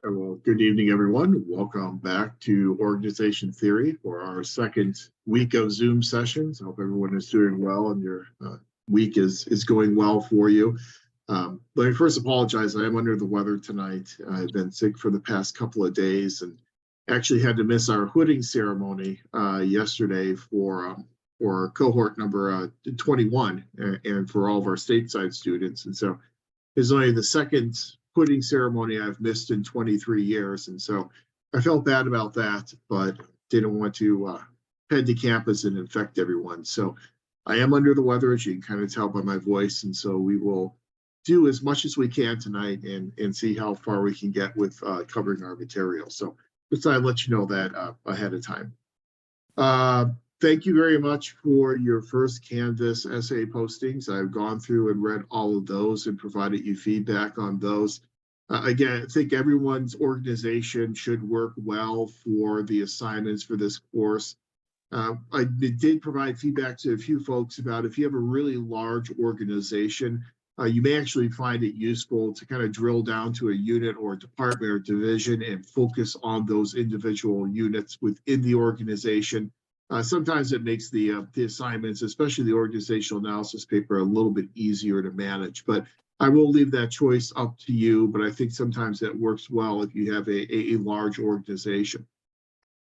Well, good evening, everyone. Welcome back to Organization Theory for our second week of Zoom sessions. I hope everyone is doing well and your week is going well for you. Let me first apologize. I am under the weather tonight. I've been sick for the past couple of days and actually had to miss our hooding ceremony yesterday for cohort number 21 and for all of our stateside students. And so it's only the second hooding ceremony I've missed in 23 years. And so I felt bad about that, but didn't want to head to campus and infect everyone. So I am under the weather, as you can kind of tell by my voice. And so we will do as much as we can tonight and see how far we can get with covering our material. So just I'll let you know that ahead of time. Thank you very much for your first Canvas essay postings. I've gone through and read all of those and provided you feedback on those. Again, I think everyone's organization should work well for the assignments for this course. I did provide feedback to a few folks about if you have a really large organization, you may actually find it useful to kind of drill down to a unit or a department or division and focus on those individual units within the organization. Sometimes it makes the assignments, especially the organizational analysis paper, a little bit easier to manage. But I will leave that choice up to you. But I think sometimes that works well if you have a large organization.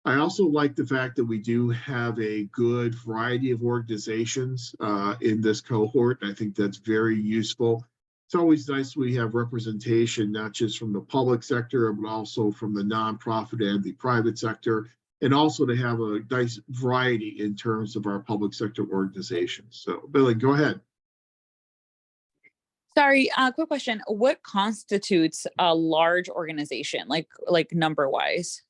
I also like the fact that we do have a good variety of organizations in this cohort. I think that's very useful. It's always nice we have representation, not just from the public sector, but also from the nonprofit and the private sector, and also to have a nice variety in terms of our public sector organizations. So, Billy, go ahead. Sorry, quick question. What constitutes a large organization, like number-wise?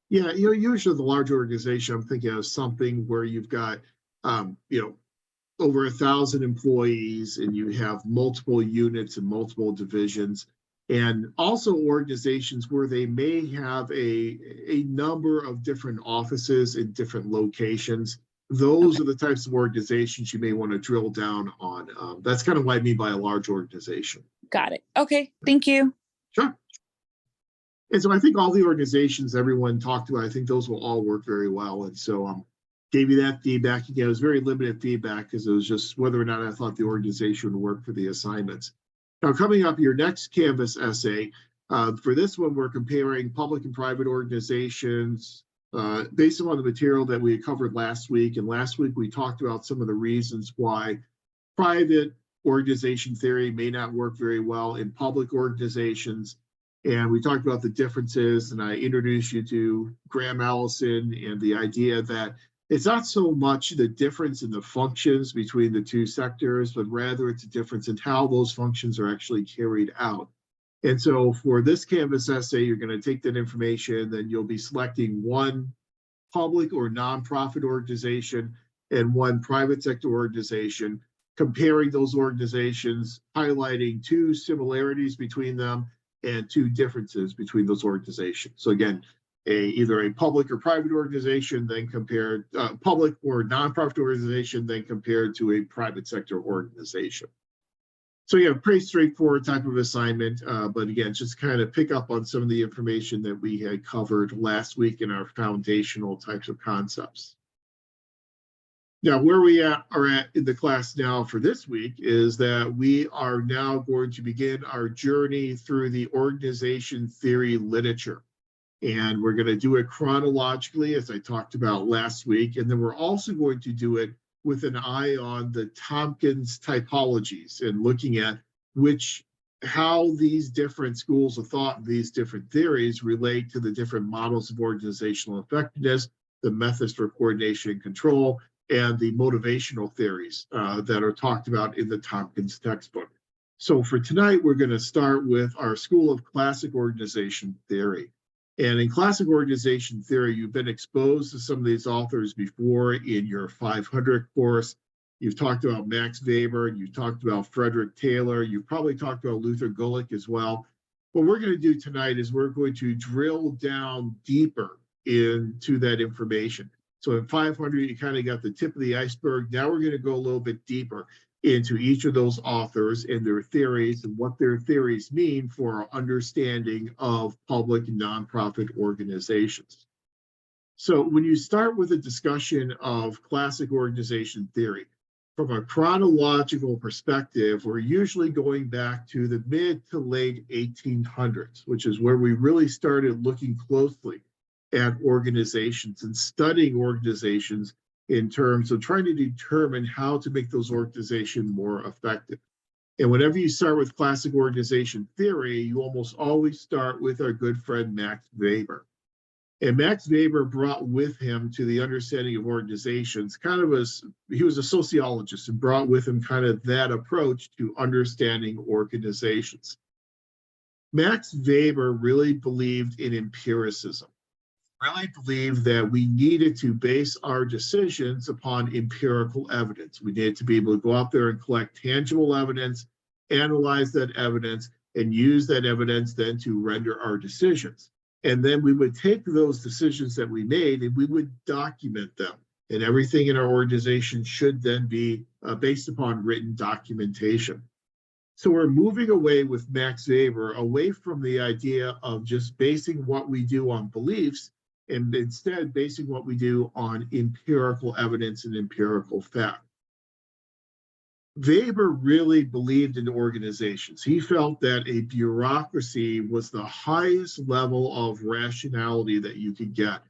Yeah, usually the large organization, I'm thinking of something where you've got, over 1,000 employees and you have multiple units and multiple divisions. And also organizations where they may have a number of different offices in different locations. Those are the types of organizations you may want to drill down on. That's kind of what I mean by a large organization. Got it. Okay, thank you. Sure. And so I think all the organizations everyone talked about, I think those will all work very well. And so gave you that feedback. Again, it was very limited feedback because it was just whether or not I thought the organization would work for the assignments. Now, coming up, your next Canvas essay, for this one, we're comparing public and private organizations based on the material that we covered last week. And last week, we talked about some of the reasons why private organization theory may not work very well in public organizations. And we talked about the differences, and I introduced you to Graham Allison and the idea that it's not so much the difference in the functions between the two sectors, but rather it's a difference in how those functions are actually carried out. And so for this Canvas essay, you're going to take that information, then you'll be selecting one public or nonprofit organization and one private sector organization, comparing those organizations, highlighting two similarities between them and two differences between those organizations. So again, either a public or private organization, then compared public or nonprofit organization, then compared to a private sector organization. So yeah, pretty straightforward type of assignment, but again, just kind of pick up on some of the information that we had covered last week in our foundational types of concepts. Now, where we are at in the class now for this week is that we are now going to begin our journey through the organization theory literature. And we're going to do it chronologically, as I talked about last week. And then we're also going to do it with an eye on the Tompkins typologies and looking at how these different schools of thought, these different theories relate to the different models of organizational effectiveness, the methods for coordination and control, and the motivational theories that are talked about in the Tompkins textbook. So for tonight, we're going to start with our School of Classic Organization Theory. And in classic organization theory, you've been exposed to some of these authors before in your 500 course. You've talked about Max Weber, you've talked about Frederick Taylor, you've probably talked about Luther Gulick as well. What we're going to do tonight is we're going to drill down deeper into that information. So in 500, you kind of got the tip of the iceberg. Now we're going to go a little bit deeper into each of those authors and their theories and what their theories mean for our understanding of public and nonprofit organizations. So when you start with a discussion of classic organization theory, from a chronological perspective, we're usually going back to the mid to late 1800s, which is where we really started looking closely at organizations and studying organizations in terms of trying to determine how to make those organizations more effective. And whenever you start with classic organization theory, you almost always start with our good friend Max Weber. And Max Weber brought with him to the understanding of organizations he was a sociologist and brought with him kind of that approach to understanding organizations. Max Weber really believed in empiricism, really believed that we needed to base our decisions upon empirical evidence. We needed to be able to go out there and collect tangible evidence, analyze that evidence, and use that evidence then to render our decisions. And then we would take those decisions that we made and we would document them. And everything in our organization should then be based upon written documentation. So we're moving away with Max Weber, away from the idea of just basing what we do on beliefs, and instead basing what we do on empirical evidence and empirical fact. Weber really believed in organizations. He felt that a bureaucracy was the highest level of rationality that you could get.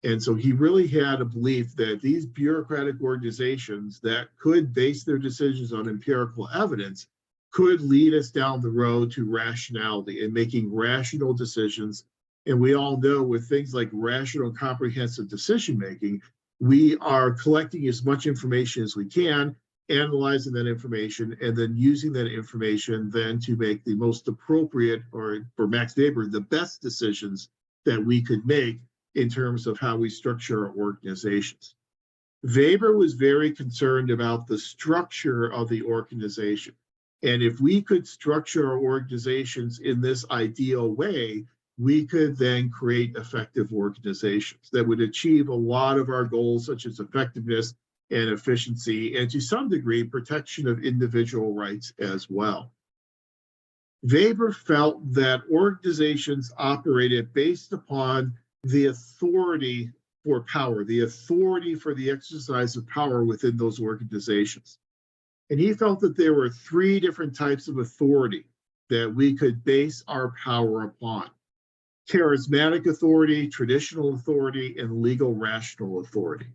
And so he really had a belief that these bureaucratic organizations that could base their decisions on empirical evidence could lead us down the road to rationality and making rational decisions. And we all know with things like rational comprehensive decision-making, we are collecting as much information as we can, analyzing that information, and then using that information then to make the most appropriate, or for Max Weber, the best decisions that we could make in terms of how we structure our organizations. Weber was very concerned about the structure of the organization. And if we could structure our organizations in this ideal way, we could then create effective organizations that would achieve a lot of our goals, such as effectiveness and efficiency, and to some degree, protection of individual rights as well. Weber felt that organizations operated based upon the authority for power, the authority for the exercise of power within those organizations. And he felt that there were three different types of authority that we could base our power upon: charismatic authority, traditional authority, and legal rational authority.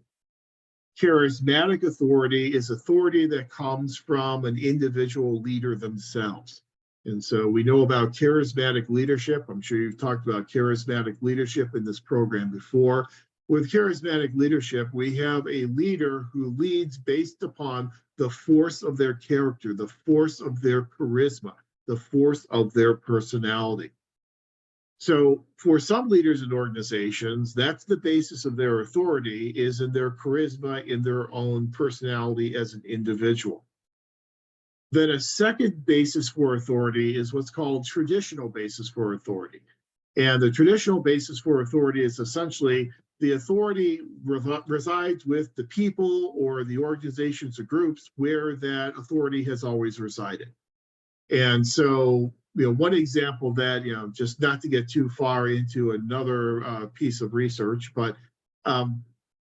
Charismatic authority is authority that comes from an individual leader themselves. And so we know about charismatic leadership. I'm sure you've talked about charismatic leadership in this program before. With charismatic leadership, we have a leader who leads based upon the force of their character, the force of their charisma, the force of their personality. So for some leaders in organizations, that's the basis of their authority, is in their charisma, in their own personality as an individual. Then a second basis for authority is what's called traditional basis for authority. And the traditional basis for authority is essentially the authority resides with the people or the organizations or groups where that authority has always resided. And so, one example of that, just not to get too far into another piece of research, but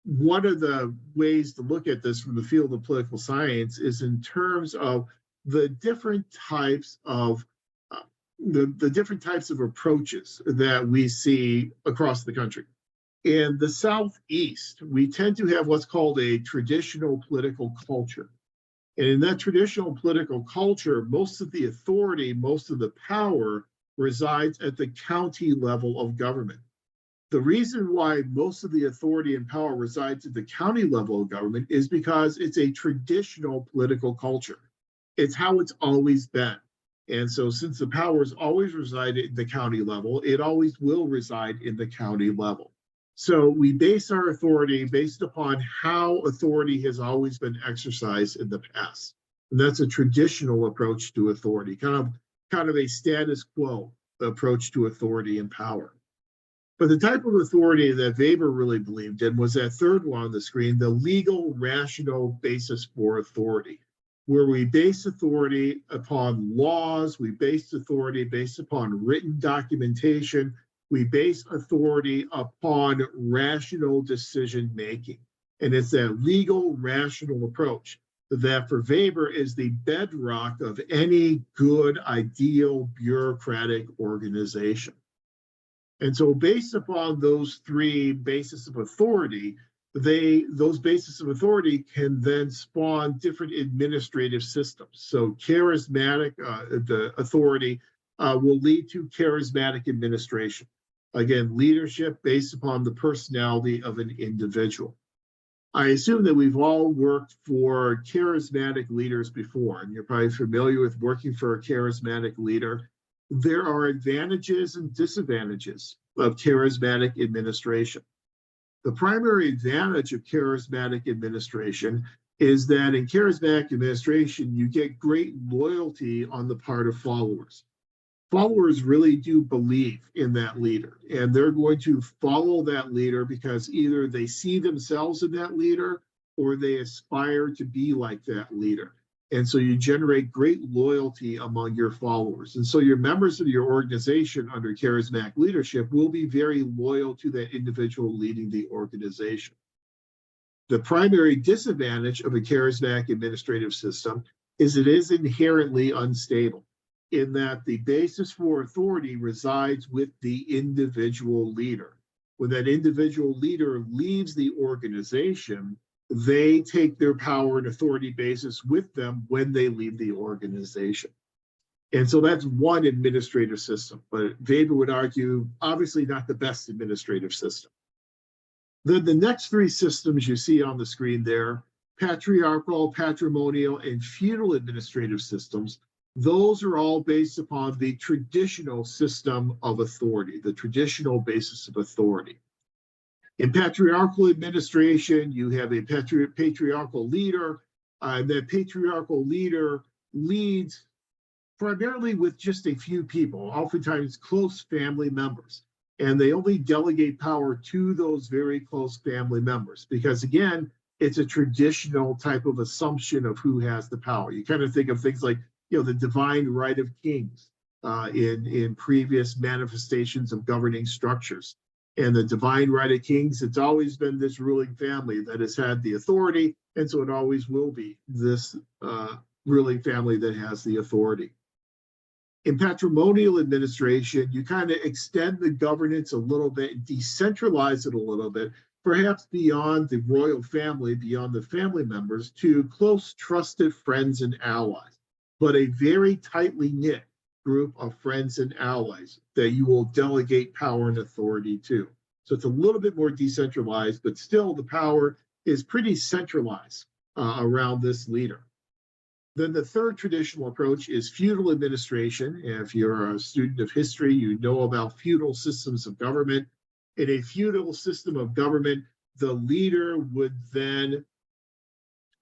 one of the ways to look at this from the field of political science is in terms of the different types of the different types of approaches that we see across the country. In the Southeast, we tend to have what's called a traditional political culture. And in that traditional political culture, most of the authority, most of the power resides at the county level of government. The reason why most of the authority and power resides at the county level of government is because it's a traditional political culture. It's how it's always been. And so since the powers always reside at the county level, it always will reside in the county level. So we base our authority based upon how authority has always been exercised in the past. And that's a traditional approach to authority, kind of a status quo approach to authority and power. But the type of authority that Weber really believed in was that third one on the screen, the legal rational basis for authority, where we base authority upon laws, we base authority based upon written documentation, we base authority upon rational decision making. And it's that legal rational approach that for Weber is the bedrock of any good, ideal bureaucratic organization. And so based upon those three bases of authority, those bases of authority can then spawn different administrative systems. So charismatic, the authority will lead to charismatic administration. Again, leadership based upon the personality of an individual. I assume that we've all worked for charismatic leaders before, and you're probably familiar with working for a charismatic leader. There are advantages and disadvantages of charismatic administration. The primary advantage of charismatic administration is that in charismatic administration, you get great loyalty on the part of followers. Followers really do believe in that leader, and they're going to follow that leader because either they see themselves in that leader or they aspire to be like that leader. And so you generate great loyalty among your followers. And so your members of your organization under charismatic leadership will be very loyal to that individual leading the organization. The primary disadvantage of a charismatic administrative system is it is inherently unstable, in that the basis for authority resides with the individual leader. When that individual leader leaves the organization, they take their power and authority basis with them when they leave the organization. And so that's one administrative system, but Weber would argue, obviously not the best administrative system. Then the next three systems you see on the screen there, patriarchal, patrimonial, and feudal administrative systems, those are all based upon the traditional system of authority, the traditional basis of authority. In patriarchal administration, you have a patriarchal leader, and that patriarchal leader leads primarily with just a few people, oftentimes close family members. And they only delegate power to those very close family members because, again, it's a traditional type of assumption of who has the power. You kind of think of things like, the divine right of kings in previous manifestations of governing structures. And the divine right of kings, it's always been this ruling family that has had the authority, and so it always will be this ruling family that has the authority. In patrimonial administration, you kind of extend the governance a little bit, decentralize it a little bit, perhaps beyond the royal family, beyond the family members, to close, trusted friends and allies, but a very tightly knit group of friends and allies that you will delegate power and authority to. So it's a little bit more decentralized, but still the power is pretty centralized around this leader. Then the third traditional approach is feudal administration. And if you're a student of history, you know about feudal systems of government. In a feudal system of government, the leader would then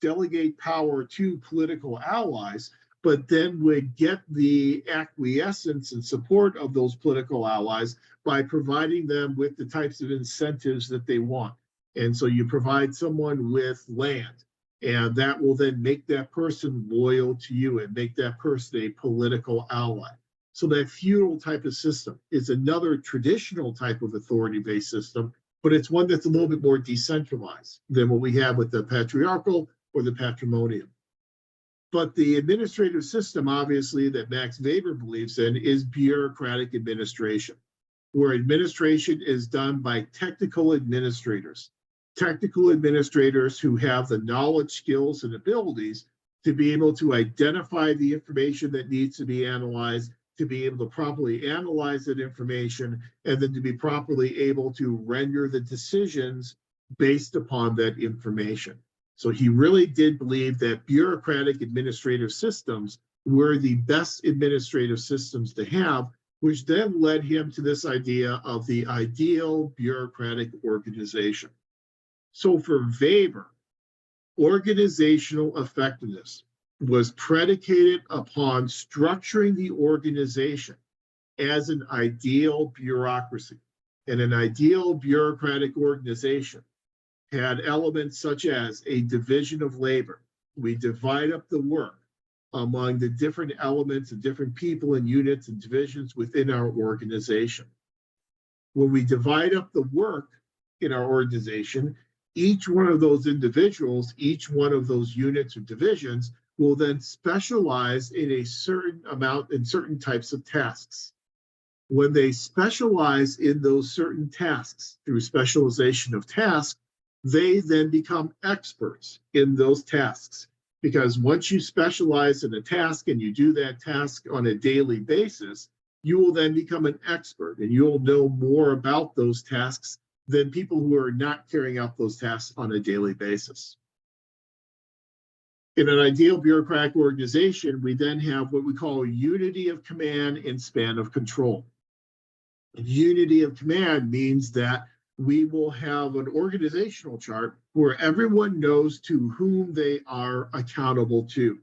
delegate power to political allies, but then would get the acquiescence and support of those political allies by providing them with the types of incentives that they want. And so you provide someone with land, and that will then make that person loyal to you and make that person a political ally. So that feudal type of system is another traditional type of authority-based system, but it's one that's a little bit more decentralized than what we have with the patriarchal or the patrimonial. But the administrative system, obviously, that Max Weber believes in is bureaucratic administration, where administration is done by technical administrators who have the knowledge, skills, and abilities to be able to identify the information that needs to be analyzed, to be able to properly analyze that information, and then to be properly able to render the decisions based upon that information. So he really did believe that bureaucratic administrative systems were the best administrative systems to have, which then led him to this idea of the ideal bureaucratic organization. So for Weber, organizational effectiveness was predicated upon structuring the organization as an ideal bureaucracy. And an ideal bureaucratic organization had elements such as a division of labor. We divide up the work among the different elements and different people and units and divisions within our organization. When we divide up the work in our organization, each one of those individuals, each one of those units or divisions will then specialize in a certain amount in certain types of tasks. When they specialize in those certain tasks through specialization of tasks, they then become experts in those tasks. Because once you specialize in a task and you do that task on a daily basis, you will then become an expert and you'll know more about those tasks than people who are not carrying out those tasks on a daily basis. In an ideal bureaucratic organization, we then have what we call unity of command and span of control. Unity of command means that we will have an organizational chart where everyone knows to whom they are accountable to.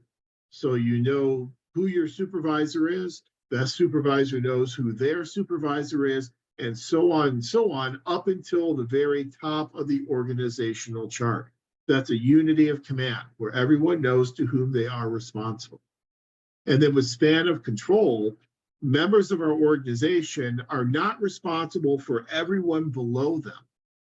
So you know who your supervisor is, that supervisor knows who their supervisor is, and so on, up until the very top of the organizational chart. That's a unity of command, where everyone knows to whom they are responsible. And then with span of control, members of our organization are not responsible for everyone below them,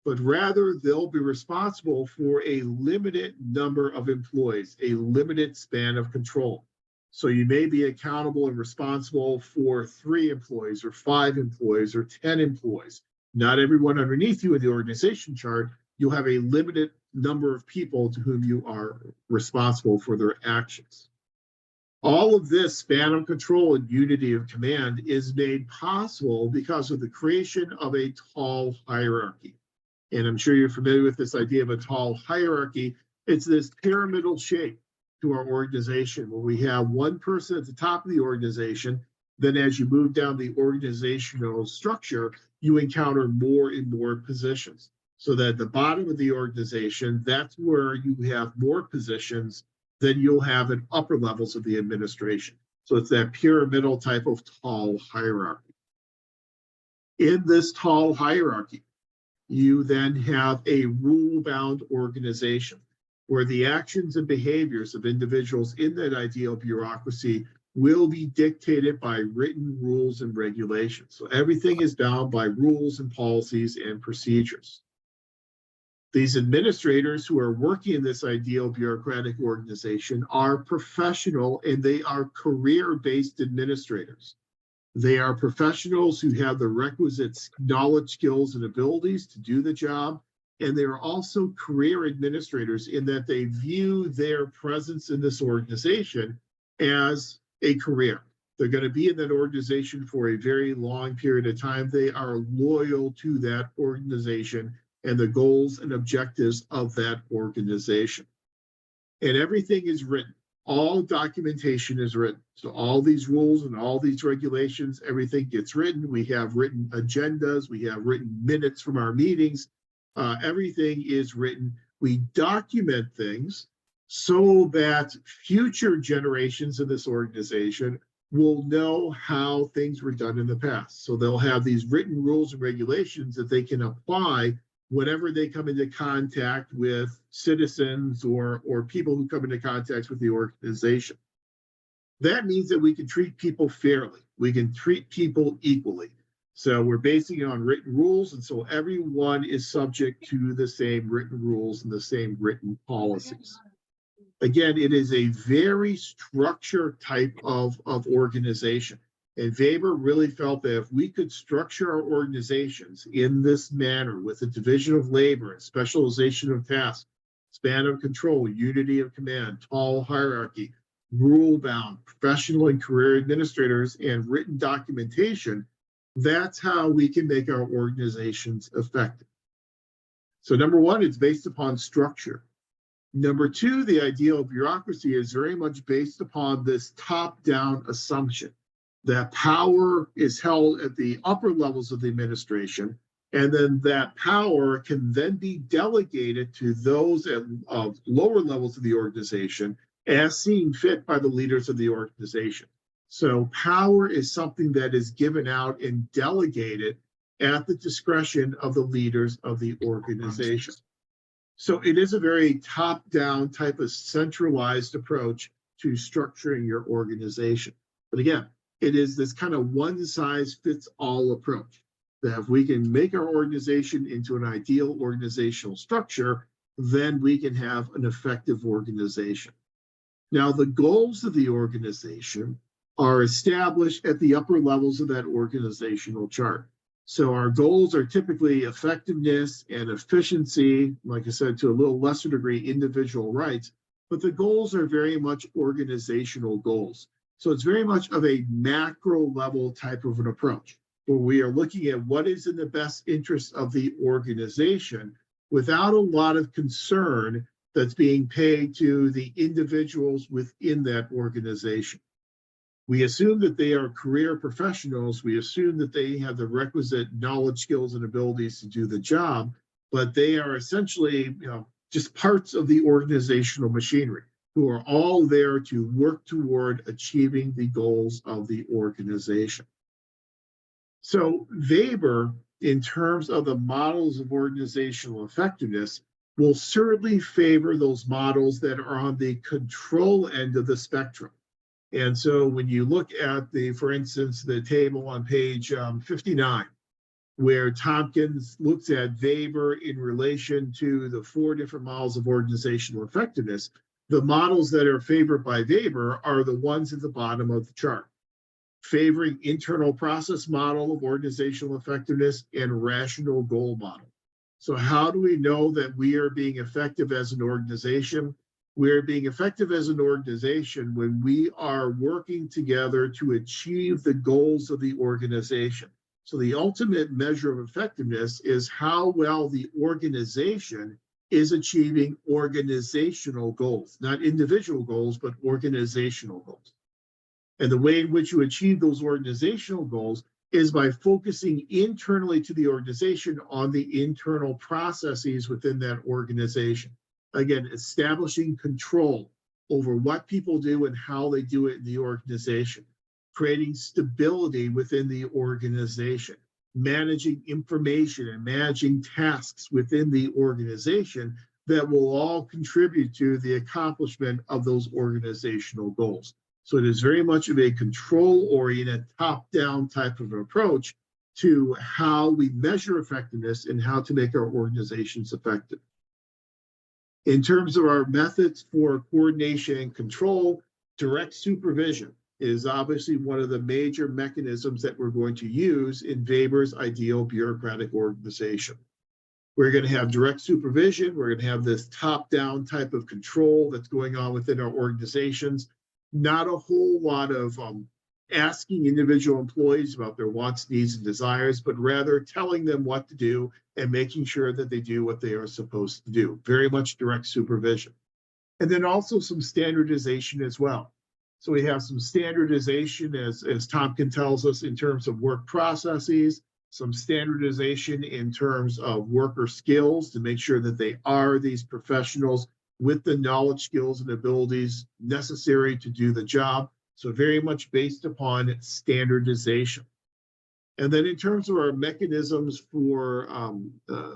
but rather they'll be responsible for a limited number of employees, a limited span of control. So you may be accountable and responsible for 3 employees or 5 employees or 10 employees. Not everyone underneath you in the organization chart. You'll have a limited number of people to whom you are responsible for their actions. All of this span of control and unity of command is made possible because of the creation of a tall hierarchy. And I'm sure you're familiar with this idea of a tall hierarchy. It's this pyramidal shape to our organization where we have one person at the top of the organization. Then as you move down the organizational structure, you encounter more and more positions. So that at the bottom of the organization, that's where you have more positions than you'll have at upper levels of the administration. So it's that pyramidal type of tall hierarchy. In this tall hierarchy, you then have a rule-bound organization where the actions and behaviors of individuals in that ideal bureaucracy will be dictated by written rules and regulations. So everything is bound by rules and policies and procedures. These administrators who are working in this ideal bureaucratic organization are professional and they are career-based administrators. They are professionals who have the requisite knowledge, skills, and abilities to do the job. And they are also career administrators in that they view their presence in this organization as a career. They're going to be in that organization for a very long period of time. They are loyal to that organization and the goals and objectives of that organization. And everything is written. All documentation is written. So all these rules and all these regulations, everything gets written. We have written agendas. We have written minutes from our meetings. Everything is written. We document things so that future generations of this organization will know how things were done in the past. So they'll have these written rules and regulations that they can apply whenever they come into contact with citizens or people who come into contact with the organization. That means that we can treat people fairly. We can treat people equally. So we're basing it on written rules, and so everyone is subject to the same written rules and the same written policies. Again, it is a very structured type of organization. And Weber really felt that if we could structure our organizations in this manner with a division of labor and specialization of tasks, span of control, unity of command, tall hierarchy, rule-bound, professional and career administrators, and written documentation, that's how we can make our organizations effective. So number one, it's based upon structure. Number two, the ideal bureaucracy is very much based upon this top-down assumption that power is held at the upper levels of the administration, and then that power can then be delegated to those at lower levels of the organization as seen fit by the leaders of the organization. So power is something that is given out and delegated at the discretion of the leaders of the organization. So it is a very top-down type of centralized approach to structuring your organization. But again, it is this kind of one-size-fits-all approach that if we can make our organization into an ideal organizational structure, then we can have an effective organization. Now, the goals of the organization are established at the upper levels of that organizational chart. So our goals are typically effectiveness and efficiency, like I said, to a little lesser degree, individual rights, but the goals are very much organizational goals. So it's very much of a macro level type of an approach, where we are looking at what is in the best interest of the organization without a lot of concern that's being paid to the individuals within that organization. We assume that they are career professionals. We assume that they have the requisite knowledge, skills, and abilities to do the job, but they are essentially, just parts of the organizational machinery who are all there to work toward achieving the goals of the organization. So Weber, in terms of the models of organizational effectiveness, will certainly favor those models that are on the control end of the spectrum. And so when you look at for instance, the table on page 59, where Tompkins looks at Weber in relation to the 4 different models of organizational effectiveness, the models that are favored by Weber are the ones at the bottom of the chart, favoring internal process model of organizational effectiveness and rational goal model. So how do we know that we are being effective as an organization? We're being effective as an organization when we are working together to achieve the goals of the organization. So the ultimate measure of effectiveness is how well the organization is achieving organizational goals, not individual goals, but organizational goals. And the way in which you achieve those organizational goals is by focusing internally to the organization on the internal processes within that organization. Again, establishing control over what people do and how they do it in the organization, creating stability within the organization, managing information and managing tasks within the organization that will all contribute to the accomplishment of those organizational goals. So it is very much of a control-oriented, top-down type of approach to how we measure effectiveness and how to make our organizations effective. In terms of our methods for coordination and control, direct supervision is obviously one of the major mechanisms that we're going to use in Weber's ideal bureaucratic organization. We're going to have direct supervision. We're going to have this top-down type of control that's going on within our organizations. Not a whole lot of asking individual employees about their wants, needs, and desires, but rather telling them what to do and making sure that they do what they are supposed to do. Very much direct supervision. And then also some standardization as well. So we have some standardization, as Tompkins tells us, in terms of work processes, some standardization in terms of worker skills to make sure that they are these professionals with the knowledge, skills, and abilities necessary to do the job. So very much based upon standardization. And then in terms of our mechanisms for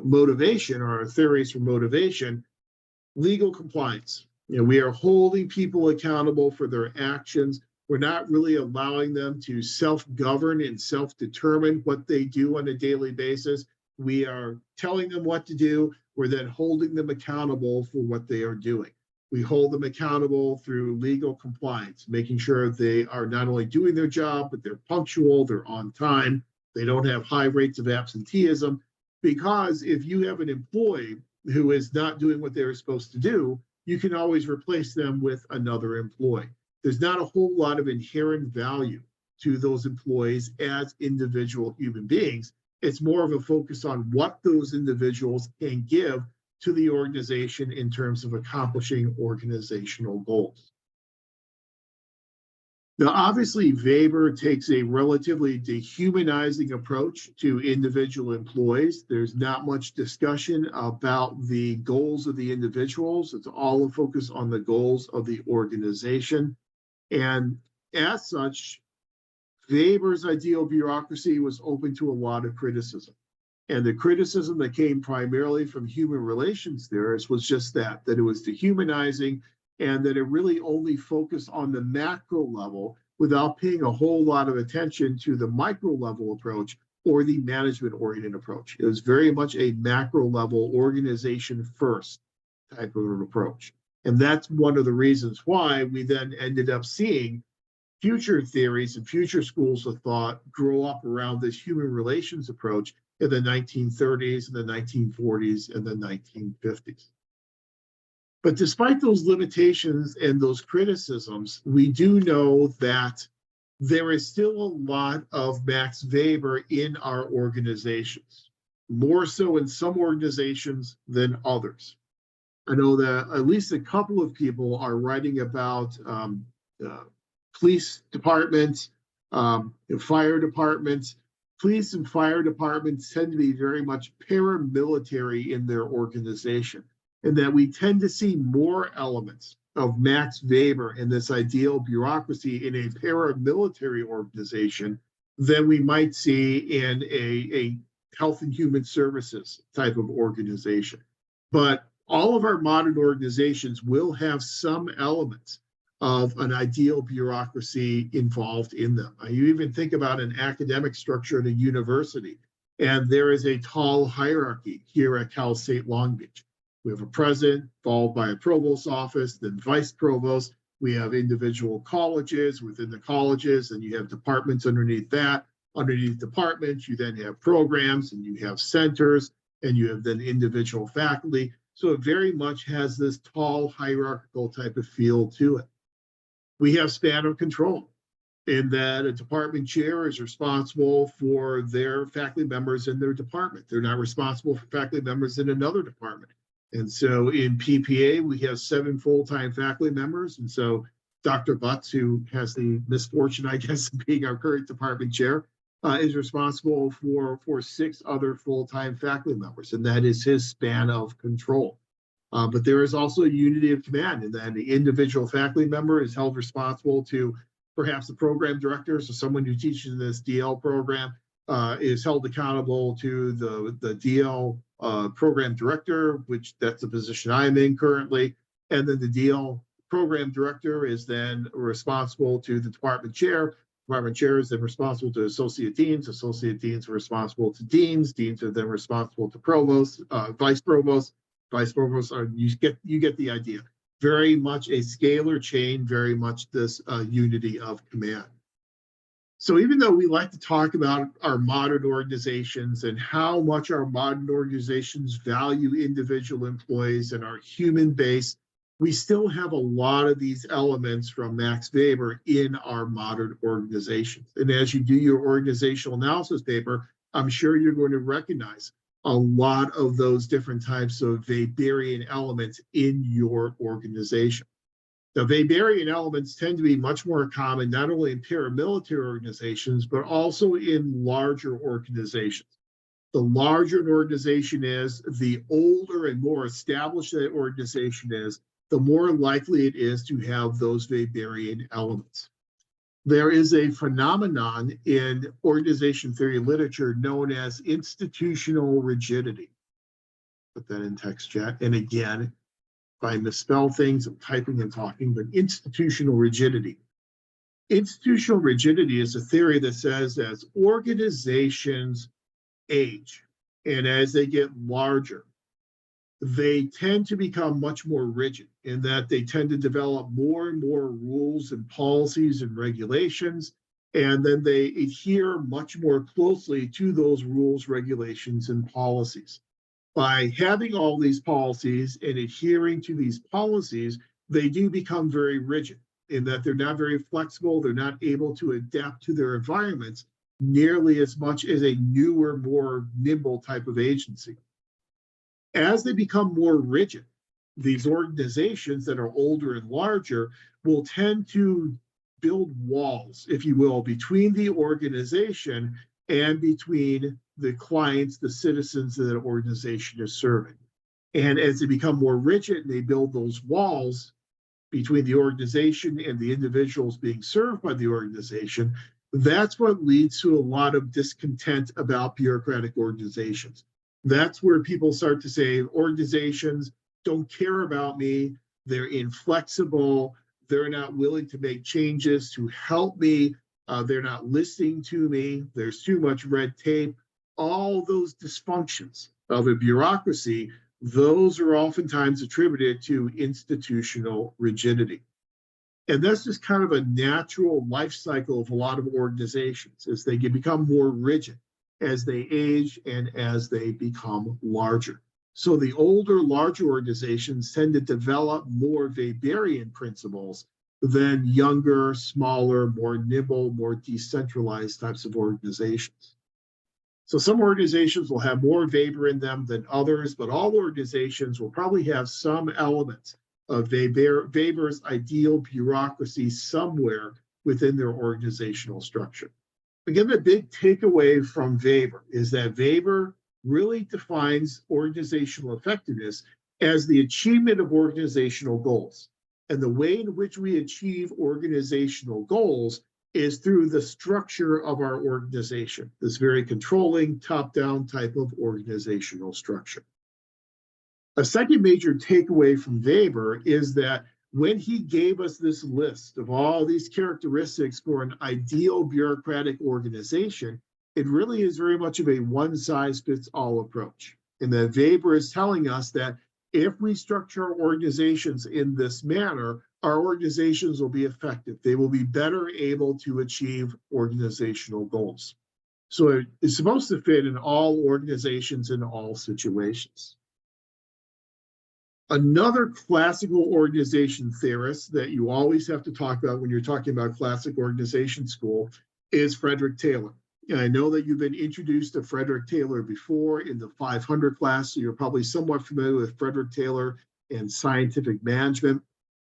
motivation, or our theories for motivation, legal compliance. We are holding people accountable for their actions. We're not really allowing them to self-govern and self-determine what they do on a daily basis. We are telling them what to do. We're then holding them accountable for what they are doing. We hold them accountable through legal compliance, making sure they are not only doing their job, but they're punctual, they're on time, they don't have high rates of absenteeism. Because if you have an employee who is not doing what they're supposed to do, you can always replace them with another employee. There's not a whole lot of inherent value to those employees as individual human beings. It's more of a focus on what those individuals can give to the organization in terms of accomplishing organizational goals. Now, obviously, Weber takes a relatively dehumanizing approach to individual employees. There's not much discussion about the goals of the individuals. It's all a focus on the goals of the organization. And as such, Weber's ideal bureaucracy was open to a lot of criticism. And the criticism that came primarily from human relations theorists was just that it was dehumanizing and that it really only focused on the macro level without paying a whole lot of attention to the micro level approach or the management oriented approach. It was very much a macro level organization first type of an approach. And that's one of the reasons why we then ended up seeing future theories and future schools of thought grow up around this human relations approach in the 1930s and the 1940s and the 1950s. But despite those limitations and those criticisms, we do know that there is still a lot of Max Weber in our organizations, more so in some organizations than others. I know that at least a couple of people are writing about police departments, fire departments. Police and fire departments tend to be very much paramilitary in their organization, and that we tend to see more elements of Max Weber and this ideal bureaucracy in a paramilitary organization than we might see in a health and human services type of organization. But all of our modern organizations will have some elements of an ideal bureaucracy involved in them. You even think about an academic structure at a university, and there is a tall hierarchy here at Cal State Long Beach. We have a president, followed by a provost's office, then vice provost. We have individual colleges within the colleges, and you have departments underneath that. Underneath departments, you then have programs, and you have centers, and you have then individual faculty. So it very much has this tall hierarchical type of feel to it. We have span of control in that a department chair is responsible for their faculty members in their department. They're not responsible for faculty members in another department. And so in PPA, we have 7 full-time faculty members. And so Dr. Butts, who has the misfortune, I guess, of being our current department chair, is responsible for 6 other full-time faculty members. And that is his span of control. But there is also a unity of command in that the individual faculty member is held responsible to perhaps the program director. So someone who teaches in this DL program is held accountable to the DL program director, which that's the position I'm in currently. And then the DL program director is then responsible to the department chair. Department chair is then responsible to associate deans. Associate deans are responsible to deans. Deans are then responsible to provosts, vice provosts. Vice provosts are, you get the idea. Very much a scalar chain, very much this unity of command. So even though we like to talk about our modern organizations and how much our modern organizations value individual employees and our human base, we still have a lot of these elements from Max Weber in our modern organizations. And as you do your organizational analysis paper, I'm sure you're going to recognize a lot of those different types of Weberian elements in your organization. The Weberian elements tend to be much more common, not only in paramilitary organizations, but also in larger organizations. The larger an organization is, the older and more established that organization is, the more likely it is to have those Weberian elements. There is a phenomenon in organization theory literature known as institutional rigidity. Put that in text chat. And again, if I misspell things, I'm typing and talking, but institutional rigidity. Institutional rigidity is a theory that says as organizations age and as they get larger, they tend to become much more rigid in that they tend to develop more and more rules and policies and regulations, and then they adhere much more closely to those rules, regulations, and policies. By having all these policies and adhering to these policies, they do become very rigid in that they're not very flexible, they're not able to adapt to their environments nearly as much as a newer, more nimble type of agency. As they become more rigid, these organizations that are older and larger will tend to build walls, if you will, between the organization and between the clients, the citizens that an organization is serving. And as they become more rigid and they build those walls between the organization and the individuals being served by the organization, That's what leads to a lot of discontent about bureaucratic organizations. That's where people start to say organizations don't care about me, they're inflexible, they're not willing to make changes to help me, they're not listening to me, there's too much red tape. All those dysfunctions of a bureaucracy, those are oftentimes attributed to institutional rigidity. And that's just kind of a natural life cycle of a lot of organizations as they become more rigid, as they age and as they become larger. So the older, larger organizations tend to develop more Weberian principles than younger, smaller, more nimble, more decentralized types of organizations. So some organizations will have more Weber in them than others, but all organizations will probably have some elements of Weber's ideal bureaucracy somewhere within their organizational structure. Again, the big takeaway from Weber is that Weber really defines organizational effectiveness as the achievement of organizational goals. And the way in which we achieve organizational goals is through the structure of our organization, this very controlling, top-down type of organizational structure. A second major takeaway from Weber is that when he gave us this list of all these characteristics for an ideal bureaucratic organization, it really is very much of a one-size-fits-all approach. And that Weber is telling us that if we structure our organizations in this manner, our organizations will be effective. They will be better able to achieve organizational goals. So it's supposed to fit in all organizations in all situations. Another classical organization theorist that you always have to talk about when you're talking about classic organization school is Frederick Taylor. And I know that you've been introduced to Frederick Taylor before in the 500 class, so you're probably somewhat familiar with Frederick Taylor and scientific management.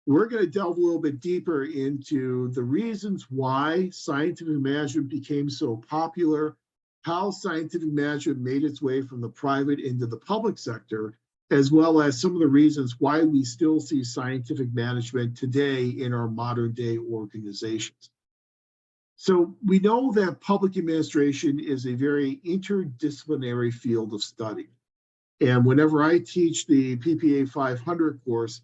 We're going to delve a little bit deeper into the reasons why scientific management became so popular, how scientific management made its way from the private into the public sector, as well as some of the reasons why we still see scientific management today in our modern day organizations. So we know that public administration is a very interdisciplinary field of study. And whenever I teach the PPA 500 course,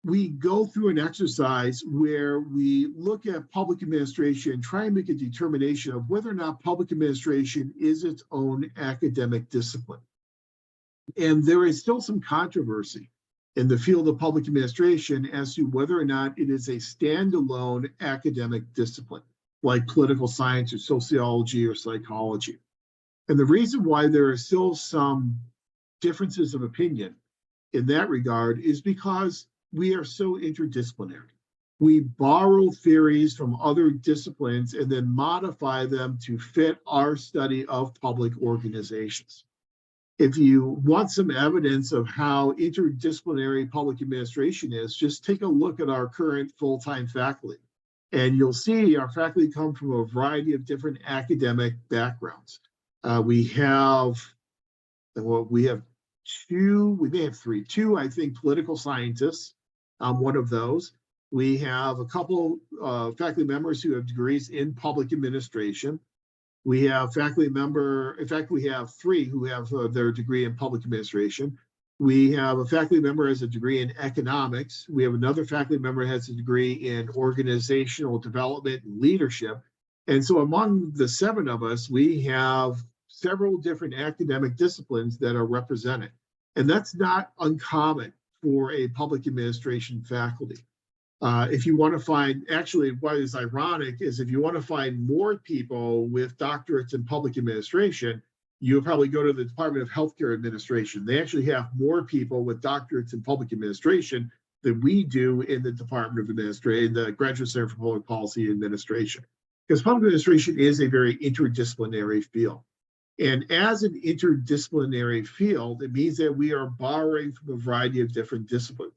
we go through an exercise where we look at public administration and try and make a determination of whether or not public administration is its own academic discipline. And there is still some controversy in the field of public administration as to whether or not it is a standalone academic discipline, like political science or sociology or psychology. And the reason why there are still some differences of opinion in that regard is because we are so interdisciplinary. We borrow theories from other disciplines and then modify them to fit our study of public organizations. If you want some evidence of how interdisciplinary public administration is, just take a look at our current full-time faculty. And you'll see our faculty come from a variety of different academic backgrounds. We may have two, I think, political scientists. I'm one of those. We have a couple faculty members who have degrees in public administration. We have faculty member, in fact, we have three who have their degree in public administration. We have a faculty member who has a degree in economics. We have another faculty member who has a degree in organizational development and leadership. And so among the seven of us, we have several different academic disciplines that are represented. And that's not uncommon for a public administration faculty. If you want to find, actually, what is ironic is if you want to find more people with doctorates in public administration, you'll probably go to the Department of Healthcare Administration. They actually have more people with doctorates in public administration than we do in the Department of Administration, the Graduate Center for Public Policy Administration. Because public administration is a very interdisciplinary field. And as an interdisciplinary field, it means that we are borrowing from a variety of different disciplines.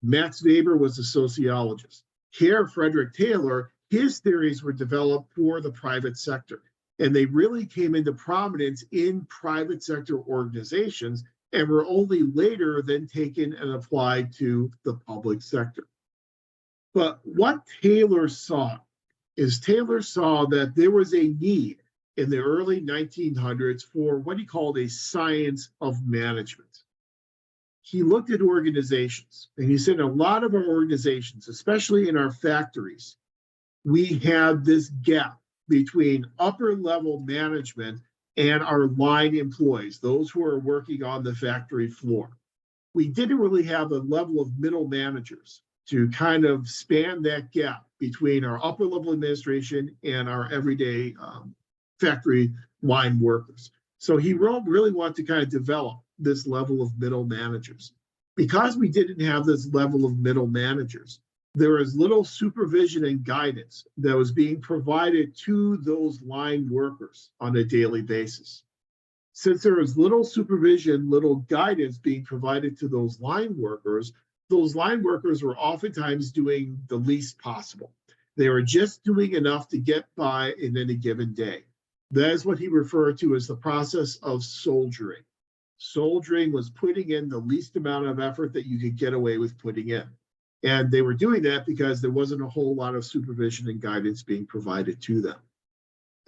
Max Weber was a sociologist. Here, Frederick Taylor, his theories were developed for the private sector. And they really came into prominence in private sector organizations and were only later then taken and applied to the public sector. But what Taylor saw is Taylor saw that there was a need in the early 1900s for what he called a science of management. He looked at organizations and he said, a lot of our organizations, especially in our factories, we have this gap between upper level management and our line employees, those who are working on the factory floor. We didn't really have a level of middle managers to kind of span that gap between our upper level administration and our everyday factory line workers. So he really wanted to kind of develop this level of middle managers. Because we didn't have this level of middle managers, there was little supervision and guidance that was being provided to those line workers on a daily basis. Since there was little supervision, little guidance being provided to those line workers were oftentimes doing the least possible. They were just doing enough to get by in any given day. That is what he referred to as the process of soldiering. Soldiering was putting in the least amount of effort that you could get away with putting in. And they were doing that because there wasn't a whole lot of supervision and guidance being provided to them.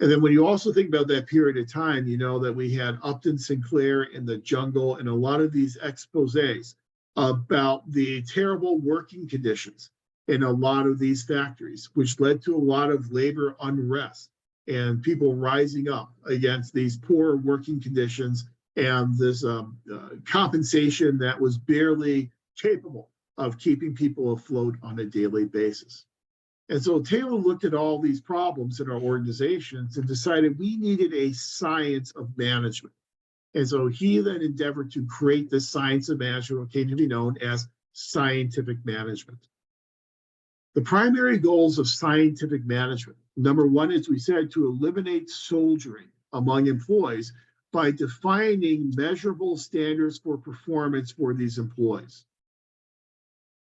And then when you also think about that period of time, you know that we had Upton Sinclair in the jungle and a lot of these exposés about the terrible working conditions in a lot of these factories, which led to a lot of labor unrest and people rising up against these poor working conditions and this compensation that was barely capable of keeping people afloat on a daily basis. And so Taylor looked at all these problems in our organizations and decided we needed a science of management. And so he then endeavored to create this science of management, what came to be known as scientific management. The primary goals of scientific management, number one, as we said, to eliminate soldiering among employees by defining measurable standards for performance for these employees.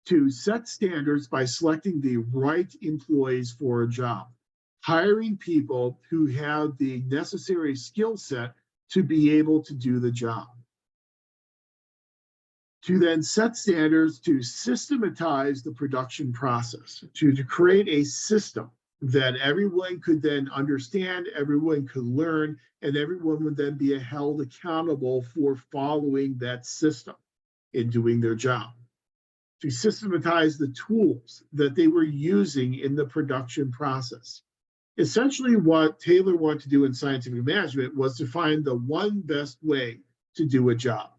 To set standards by selecting the right employees for a job, hiring people who have the necessary skill set to be able to do the job. To then set standards to systematize the production process, to create a system that everyone could then understand, everyone could learn, and everyone would then be held accountable for following that system in doing their job. To systematize the tools that they were using in the production process. Essentially, what Taylor wanted to do in scientific management was to find the one best way to do a job.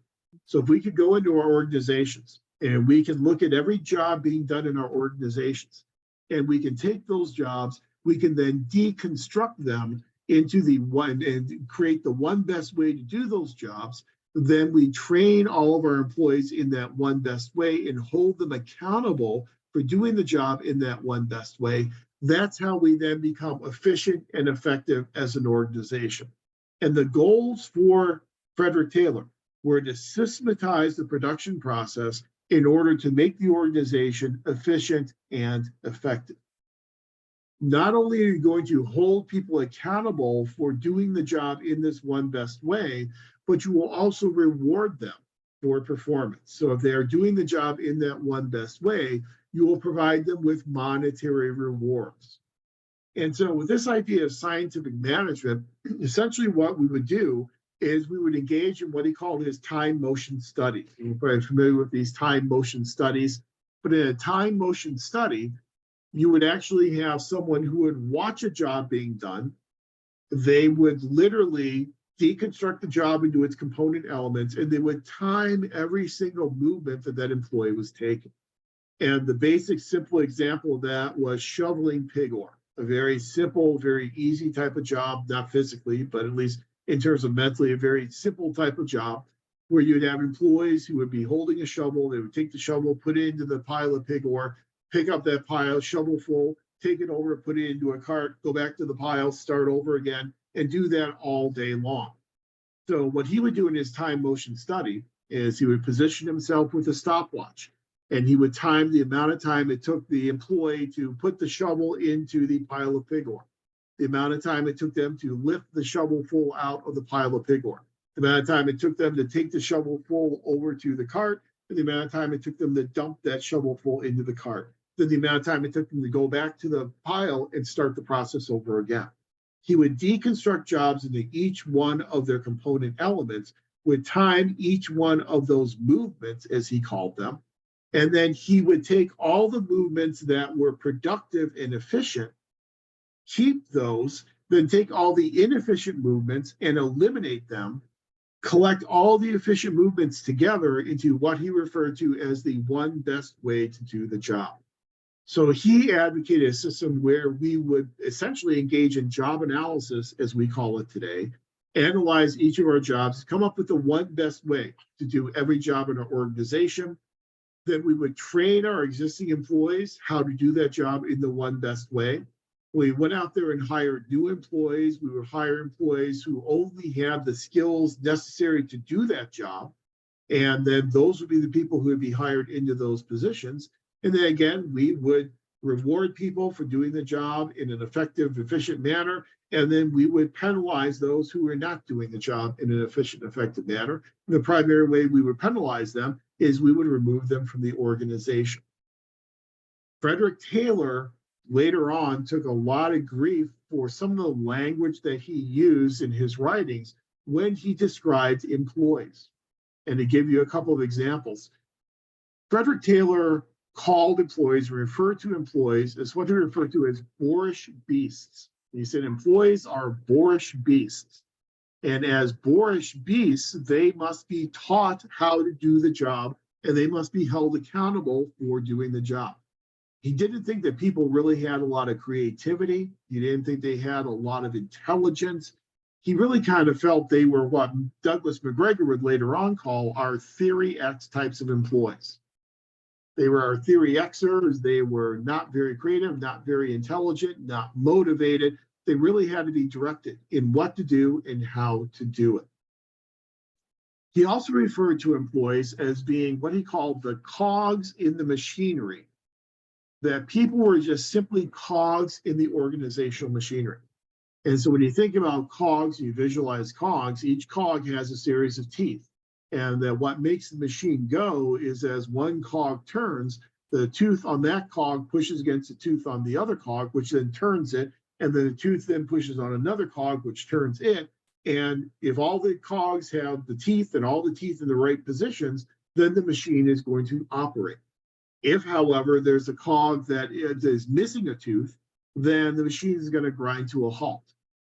So if we could go into our organizations and we can look at every job being done in our organizations, and we can take those jobs, we can then deconstruct them into the one and create the one best way to do those jobs. Then we train all of our employees in that one best way and hold them accountable for doing the job in that one best way. That's how we then become efficient and effective as an organization. And the goals for Frederick Taylor were to systematize the production process in order to make the organization efficient and effective. Not only are you going to hold people accountable for doing the job in this one best way, but you will also reward them for performance. So if they are doing the job in that one best way, you will provide them with monetary rewards. And so with this idea of scientific management, essentially what we would do is we would engage in what he called his time motion studies. You're probably familiar with these time motion studies, but in a time motion study, you would actually have someone who would watch a job being done. They would literally deconstruct the job into its component elements, and they would time every single movement that that employee was taking. And the basic simple example of that was shoveling pig ore, a very simple, very easy type of job, not physically, but at least in terms of mentally, a very simple type of job where you'd have employees who would be holding a shovel. They would take the shovel, put it into the pile of pig ore, pick up that pile, shovel full, take it over, put it into a cart, go back to the pile, start over again, and do that all day long. So what he would do in his time motion study is he would position himself with a stopwatch, and he would time the amount of time it took the employee to put the shovel into the pile of pig ore, the amount of time it took them to lift the shovel full out of the pile of pig ore, the amount of time it took them to take the shovel full over to the cart, and the amount of time it took them to dump that shovel full into the cart. than the amount of time it took them to go back to the pile and start the process over again. He would deconstruct jobs into each one of their component elements, would time each one of those movements, as he called them, and then he would take all the movements that were productive and efficient, keep those, then take all the inefficient movements and eliminate them, collect all the efficient movements together into what he referred to as the one best way to do the job. So he advocated a system where we would essentially engage in job analysis, as we call it today, analyze each of our jobs, come up with the one best way to do every job in our organization. Then we would train our existing employees how to do that job in the one best way. We went out there and hired new employees. We would hire employees who only have the skills necessary to do that job. And then those would be the people who would be hired into those positions. And then again, we would reward people for doing the job in an effective, efficient manner. And then we would penalize those who were not doing the job in an efficient, effective manner. And the primary way we would penalize them is we would remove them from the organization. Frederick Taylor later on took a lot of grief for some of the language that he used in his writings when he described employees. And to give you a couple of examples, Frederick Taylor called employees, referred to employees as what he referred to as boorish beasts. He said employees are boorish beasts. And as boorish beasts, they must be taught how to do the job, and they must be held accountable for doing the job. He didn't think that people really had a lot of creativity. He didn't think they had a lot of intelligence. He really kind of felt they were what Douglas McGregor would later on call our Theory X types of employees. They were our Theory Xers. They were not very creative, not very intelligent, not motivated. They really had to be directed in what to do and how to do it. He also referred to employees as being what he called the cogs in the machinery, that people were just simply cogs in the organizational machinery. And so when you think about cogs, you visualize cogs, each cog has a series of teeth. And that what makes the machine go is as one cog turns, the tooth on that cog pushes against the tooth on the other cog, which then turns it. And then the tooth then pushes on another cog, which turns it. And if all the cogs have the teeth and all the teeth in the right positions, then the machine is going to operate. If, however, there's a cog that is missing a tooth, then the machine is going to grind to a halt.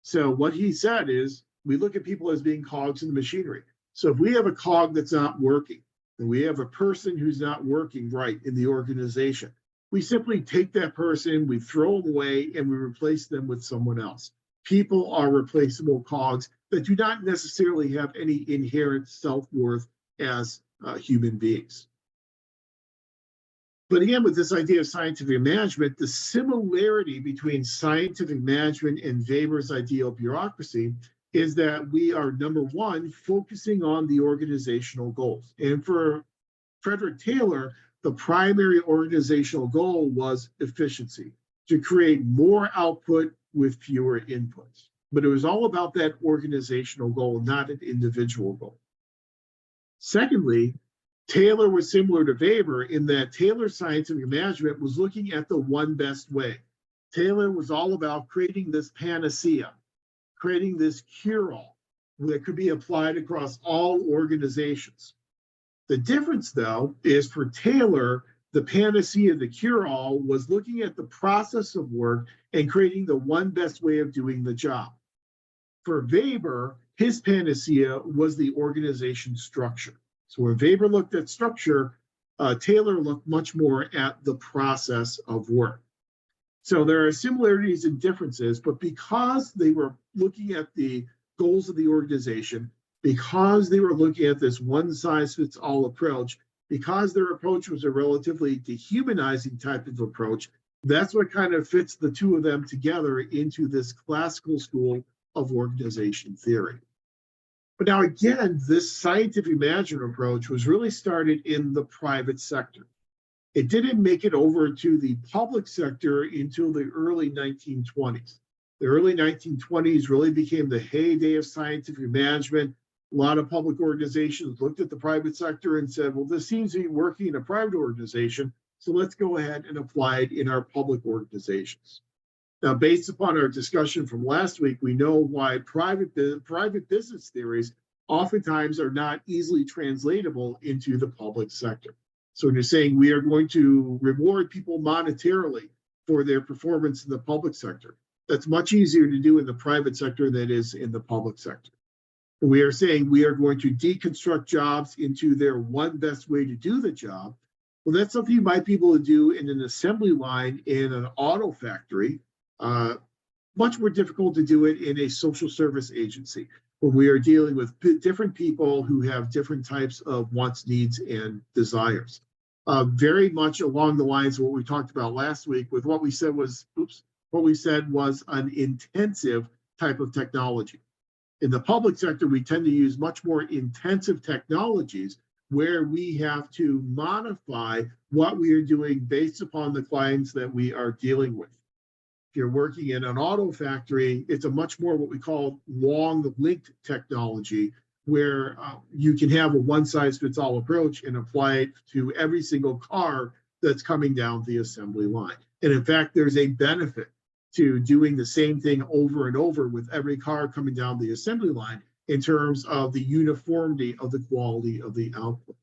So what he said is, we look at people as being cogs in the machinery. So if we have a cog that's not working, and we have a person who's not working right in the organization, we simply take that person, we throw them away, and we replace them with someone else. People are replaceable cogs that do not necessarily have any inherent self-worth as human beings. But again, with this idea of scientific management, the similarity between scientific management and Weber's ideal bureaucracy is that we are, number one, focusing on the organizational goals. And for Frederick Taylor, the primary organizational goal was efficiency, to create more output with fewer inputs. But it was all about that organizational goal, not an individual goal. Secondly, Taylor was similar to Weber in that Taylor's scientific management was looking at the one best way. Taylor was all about creating this panacea, creating this cure-all that could be applied across all organizations. The difference, though, is for Taylor, the panacea, the cure-all, was looking at the process of work and creating the one best way of doing the job. For Weber, his panacea was the organization structure. So when Weber looked at structure, Taylor looked much more at the process of work. So there are similarities and differences, but because they were looking at the goals of the organization, because they were looking at this one-size-fits-all approach, because their approach was a relatively dehumanizing type of approach, that's what kind of fits the two of them together into this classical school of organization theory. But now again, this scientific management approach was really started in the private sector. It didn't make it over to the public sector until the early 1920s. The early 1920s really became the heyday of scientific management. A lot of public organizations looked at the private sector and said, well, this seems to be working in a private organization, So let's go ahead and apply it in our public organizations. Now, based upon our discussion from last week, we know why private business theories oftentimes are not easily translatable into the public sector. So when you're saying we are going to reward people monetarily for their performance in the public sector, that's much easier to do in the private sector than it is in the public sector. We are saying we are going to deconstruct jobs into their one best way to do the job. Well, that's something you might be able to do in an assembly line in an auto factory. Much more difficult to do it in a social service agency when we are dealing with different people who have different types of wants, needs, and desires. Very much along the lines of what we talked about last week with what we said was, an intensive type of technology. In the public sector, we tend to use much more intensive technologies where we have to modify what we are doing based upon the clients that we are dealing with. If you're working in an auto factory, it's a much more what we call long linked technology, where you can have a one-size-fits-all approach and apply it to every single car that's coming down the assembly line. And in fact, there's a benefit to doing the same thing over and over with every car coming down the assembly line in terms of the uniformity of the quality of the output.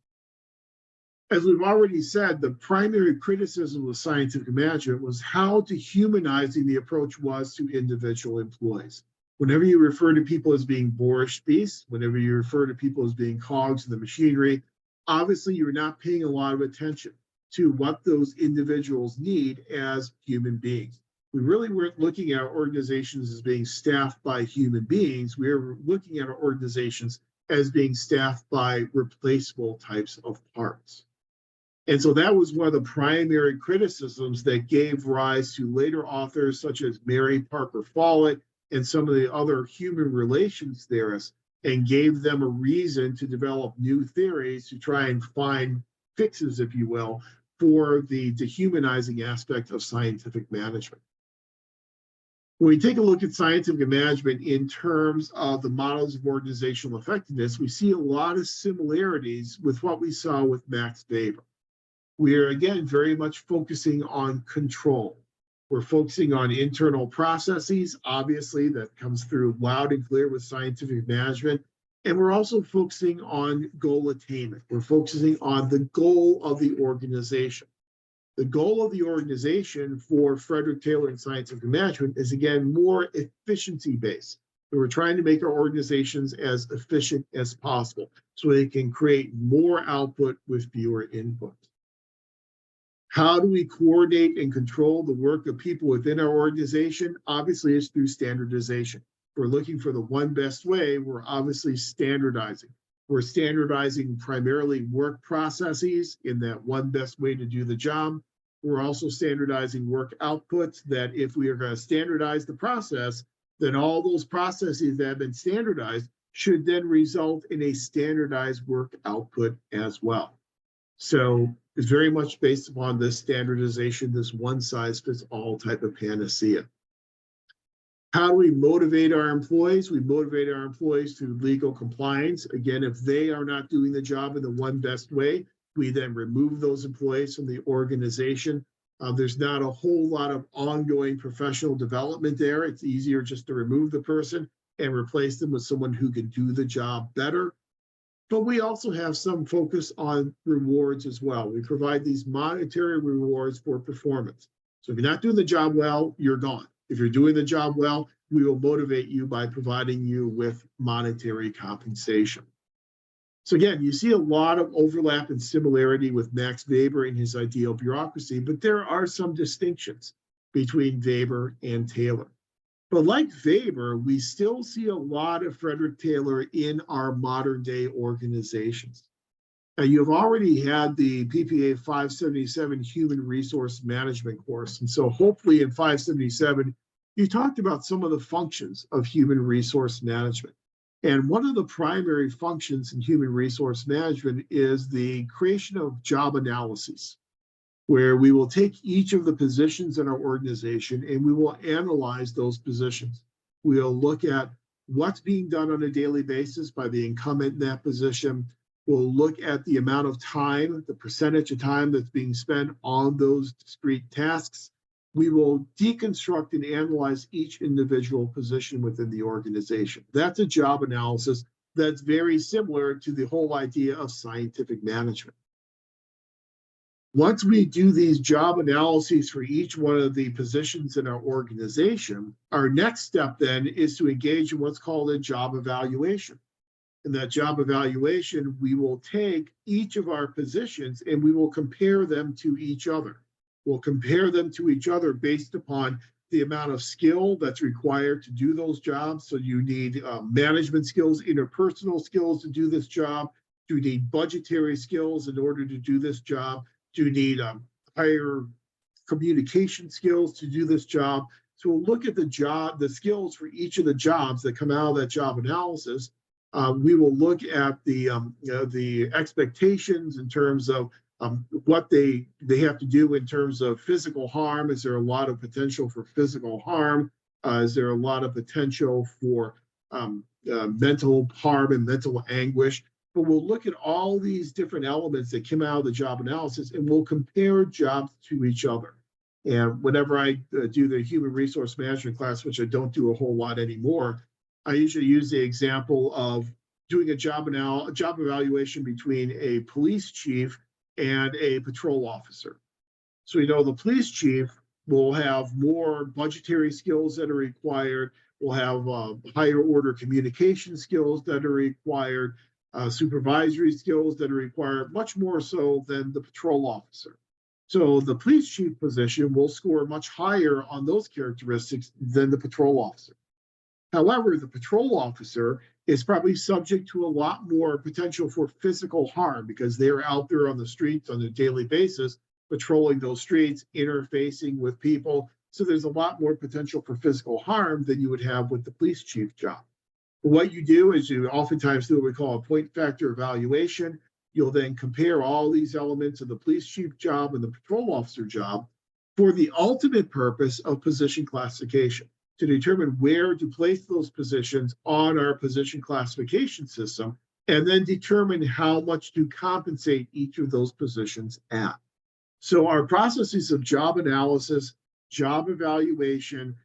As we've already said, the primary criticism of scientific management was how dehumanizing the approach was to individual employees. Whenever you refer to people as being boorish beasts, whenever you refer to people as being cogs in the machinery, obviously you're not paying a lot of attention to what those individuals need as human beings. We really weren't looking at our organizations as being staffed by human beings. We were looking at our organizations as being staffed by replaceable types of parts. And so that was one of the primary criticisms that gave rise to later authors such as Mary Parker Follett and some of the other human relations theorists, and gave them a reason to develop new theories to try and find fixes, if you will, for the dehumanizing aspect of scientific management. When we take a look at scientific management in terms of the models of organizational effectiveness, we see a lot of similarities with what we saw with Max Weber. We are, again, very much focusing on control. We're focusing on internal processes. Obviously, that comes through loud and clear with scientific management. And we're also focusing on goal attainment. We're focusing on the goal of the organization. The goal of the organization for Frederick Taylor and scientific management is, again, more efficiency-based. We're trying to make our organizations as efficient as possible so they can create more output with fewer inputs. How do we coordinate and control the work of people within our organization? Obviously, it's through standardization. We're looking for the one best way. We're obviously standardizing. We're standardizing primarily work processes in that one best way to do the job. We're also standardizing work outputs that if we are going to standardize the process, then all those processes that have been standardized should then result in a standardized work output as well. So it's very much based upon this standardization, this one-size-fits-all type of panacea. How do we motivate our employees? We motivate our employees through legal compliance. Again, if they are not doing the job in the one best way, we then remove those employees from the organization. There's not a whole lot of ongoing professional development there. It's easier just to remove the person and replace them with someone who can do the job better. But we also have some focus on rewards as well. We provide these monetary rewards for performance. So if you're not doing the job well, you're gone. If you're doing the job well, we will motivate you by providing you with monetary compensation. So again, you see a lot of overlap and similarity with Max Weber and his ideal bureaucracy, but there are some distinctions between Weber and Taylor. But like Weber, we still see a lot of Frederick Taylor in our modern day organizations. Now, you've already had the PPA 577 Human Resource Management course. And so hopefully in 577, you talked about some of the functions of human resource management. And one of the primary functions in human resource management is the creation of job analyses, where we will take each of the positions in our organization and we will analyze those positions. We'll look at what's being done on a daily basis by the incumbent in that position. We'll look at the amount of time, the percentage of time that's being spent on those discrete tasks. We will deconstruct and analyze each individual position within the organization. That's a job analysis that's very similar to the whole idea of scientific management. Once we do these job analyses for each one of the positions in our organization, our next step then is to engage in what's called a job evaluation. In that job evaluation, we will take each of our positions and we will compare them to each other. We'll compare them to each other based upon the amount of skill that's required to do those jobs. So you need management skills, interpersonal skills to do this job. Do you need budgetary skills in order to do this job? Do you need higher communication skills to do this job? So we'll look at the skills for each of the jobs that come out of that job analysis. We will look at the expectations in terms of what they have to do in terms of physical harm. Is there a lot of potential for physical harm? Is there a lot of potential for mental harm and mental anguish? But we'll look at all these different elements that came out of the job analysis and we'll compare jobs to each other. And whenever I do the human resource management class, which I don't do a whole lot anymore, I usually use the example of doing a job evaluation between a police chief and a patrol officer. So, the police chief will have more budgetary skills that are required, will have higher order communication skills that are required, supervisory skills that are required, much more so than the patrol officer. So the police chief position will score much higher on those characteristics than the patrol officer. However, the patrol officer is probably subject to a lot more potential for physical harm because they're out there on the streets on a daily basis, patrolling those streets, interfacing with people. So there's a lot more potential for physical harm than you would have with the police chief job. What you do is you oftentimes do what we call a point factor evaluation. You'll then compare all these elements of the police chief job and the patrol officer job for the ultimate purpose of position classification, to determine where to place those positions on our position classification system, and then determine how much to compensate each of those positions at. So our processes of job analysis, job evaluation,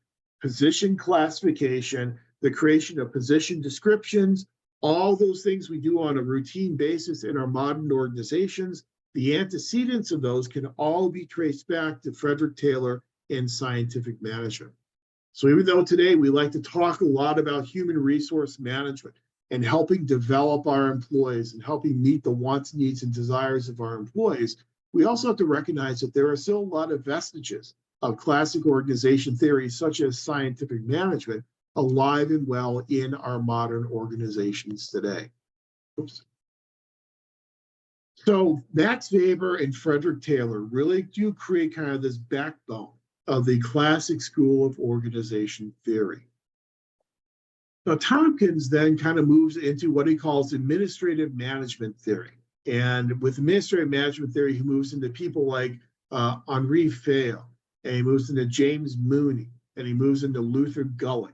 position classification, the creation of position descriptions, all those things we do on a routine basis in our modern organizations, the antecedents of those can all be traced back to Frederick Taylor and scientific management. So even though today we like to talk a lot about human resource management and helping develop our employees and helping meet the wants, needs, and desires of our employees, we also have to recognize that there are still a lot of vestiges of classic organization theories, such as scientific management, alive and well in our modern organizations today. Oops. So Max Weber and Frederick Taylor really do create kind of this backbone of the classic school of organization theory. Now, Tompkins then kind of moves into what he calls administrative management theory. And with administrative management theory, he moves into people like Henri Fayol, and he moves into James Mooney, and he moves into Luther Gulick.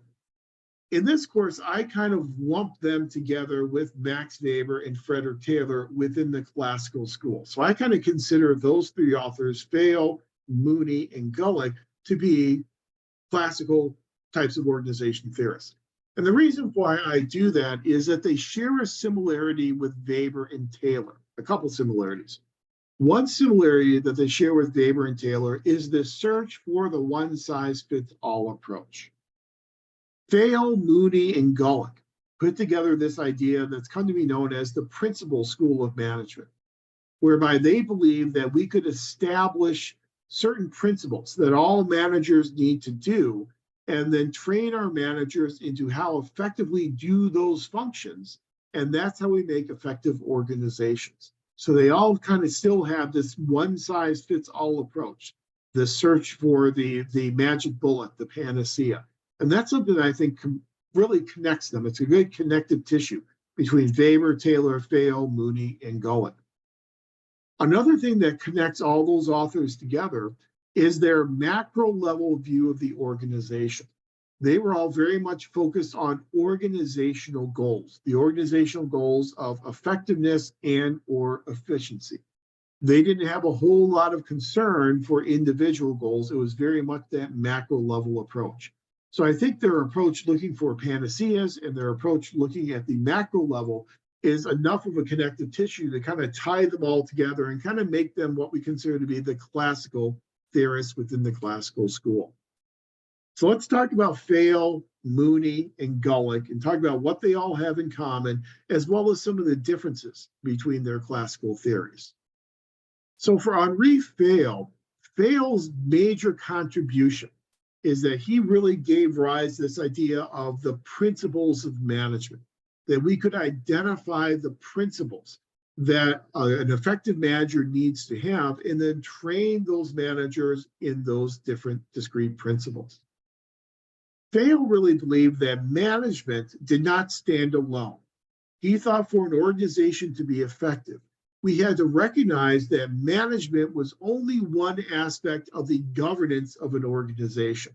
In this course, I kind of lumped them together with Max Weber and Frederick Taylor within the classical school. So I kind of consider those three authors, Fayol, Mooney, and Gulick, to be classical types of organization theorists. And the reason why I do that is that they share a similarity with Weber and Taylor, a couple similarities. One similarity that they share with Weber and Taylor is the search for the one-size-fits-all approach. Fayol, Mooney, and Gulick put together this idea that's come to be known as the principal school of management, whereby they believe that we could establish certain principles that all managers need to do, and then train our managers into how effectively do those functions. And that's how we make effective organizations. So they all kind of still have this one-size-fits-all approach, the search for the magic bullet, the panacea. And that's something that I think really connects them. It's a good connective tissue between Weber, Taylor, Fayol, Mooney, and Gulick. Another thing that connects all those authors together is their macro level view of the organization. they were all very much focused on organizational goals, the organizational goals of effectiveness and or efficiency. They didn't have a whole lot of concern for individual goals. It was very much that macro level approach. So I think their approach looking for panaceas and their approach looking at the macro level is enough of a connective tissue to kind of tie them all together and kind of make them what we consider to be the classical theorists within the classical school. So let's talk about Fayle, Mooney, and Gulick and talk about what they all have in common, as well as some of the differences between their classical theories. So for Henri Fayle, Fayle's major contribution is that he really gave rise to this idea of the principles of management, that we could identify the principles that an effective manager needs to have and then train those managers in those different discrete principles. Fayle really believed that management did not stand alone. He thought for an organization to be effective, we had to recognize that management was only one aspect of the governance of an organization.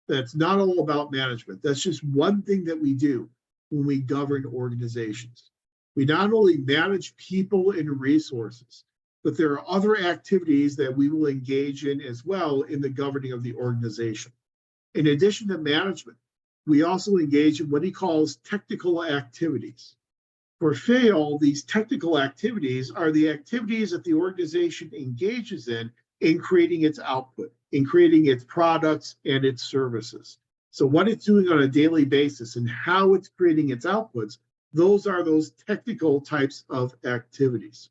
That's not all about management. That's just one thing that we do when we govern organizations. We not only manage people and resources, but there are other activities that we will engage in as well in the governing of the organization. In addition to management, we also engage in what he calls technical activities. For Fayle, these technical activities are the activities that the organization engages in creating its output, in creating its products and its services. So what it's doing on a daily basis and how it's creating its outputs, those are those technical types of activities.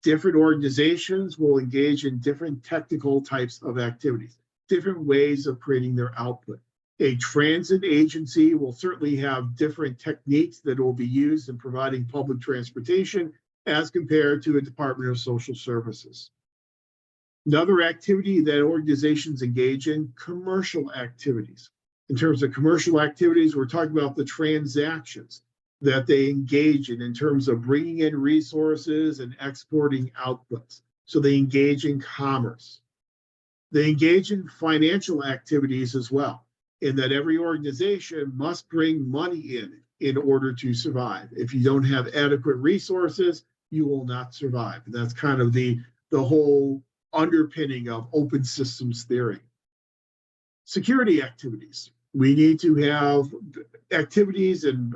Different organizations will engage in different technical types of activities, different ways of creating their output. A transit agency will certainly have different techniques that will be used in providing public transportation as compared to a Department of Social Services. Another activity that organizations engage in, commercial activities. In terms of commercial activities, we're talking about the transactions that they engage in terms of bringing in resources and exporting outputs. So they engage in commerce. They engage in financial activities as well, in that every organization must bring money in order to survive. If you don't have adequate resources, you will not survive. And that's kind of the whole underpinning of open systems theory. Security activities. We need to have activities and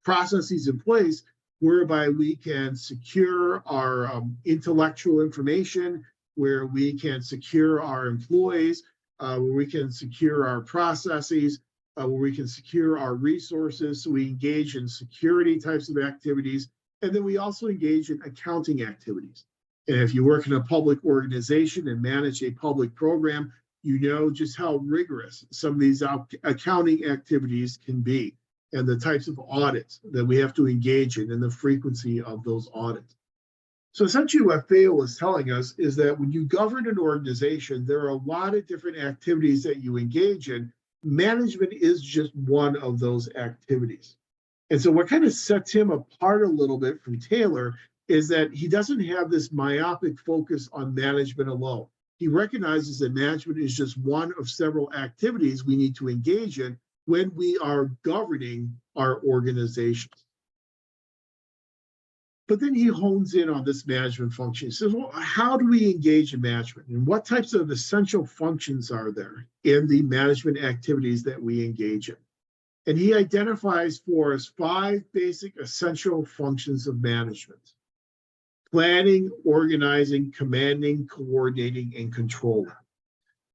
processes in place whereby we can secure our intellectual information, where we can secure our employees, where we can secure our processes, where we can secure our resources. So we engage in security types of activities. And then we also engage in accounting activities. And if you work in a public organization and manage a public program, you know just how rigorous some of these accounting activities can be and the types of audits that we have to engage in and the frequency of those audits. So essentially what Fayle is telling us is that when you govern an organization, there are a lot of different activities that you engage in. Management is just one of those activities. And so what kind of sets him apart a little bit from Taylor is that he doesn't have this myopic focus on management alone. He recognizes that management is just one of several activities we need to engage in when we are governing our organizations. But then he hones in on this management function. He says, well, how do we engage in management? And what types of essential functions are there in the management activities that we engage in? And he identifies for us 5 basic essential functions of management: planning, organizing, commanding, coordinating, and controlling.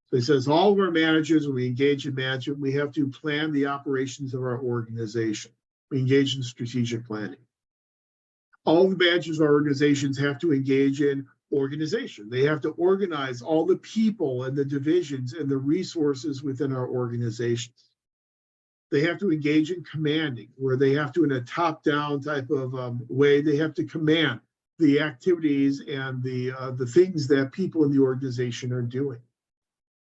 So he says all of our managers, when we engage in management, we have to plan the operations of our organization. We engage in strategic planning. All the managers of our organizations have to engage in organization. They have to organize all the people and the divisions and the resources within our organizations. They have to engage in commanding, where they have to, in a top-down type of way, they have to command the activities and the things that people in the organization are doing.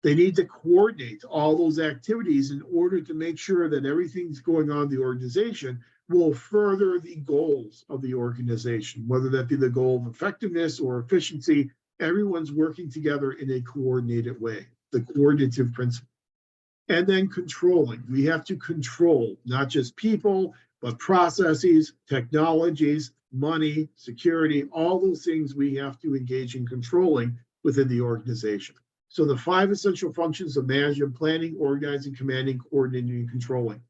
They need to coordinate all those activities in order to make sure that everything's going on in the organization will further the goals of the organization, whether that be the goal of effectiveness or efficiency. Everyone's working together in a coordinated way, the coordinative principle. And then controlling. We have to control not just people, but processes, technologies, money, security, all those things we have to engage in controlling within the organization. So the 5 essential functions of management: planning, organizing, commanding, coordinating, and controlling.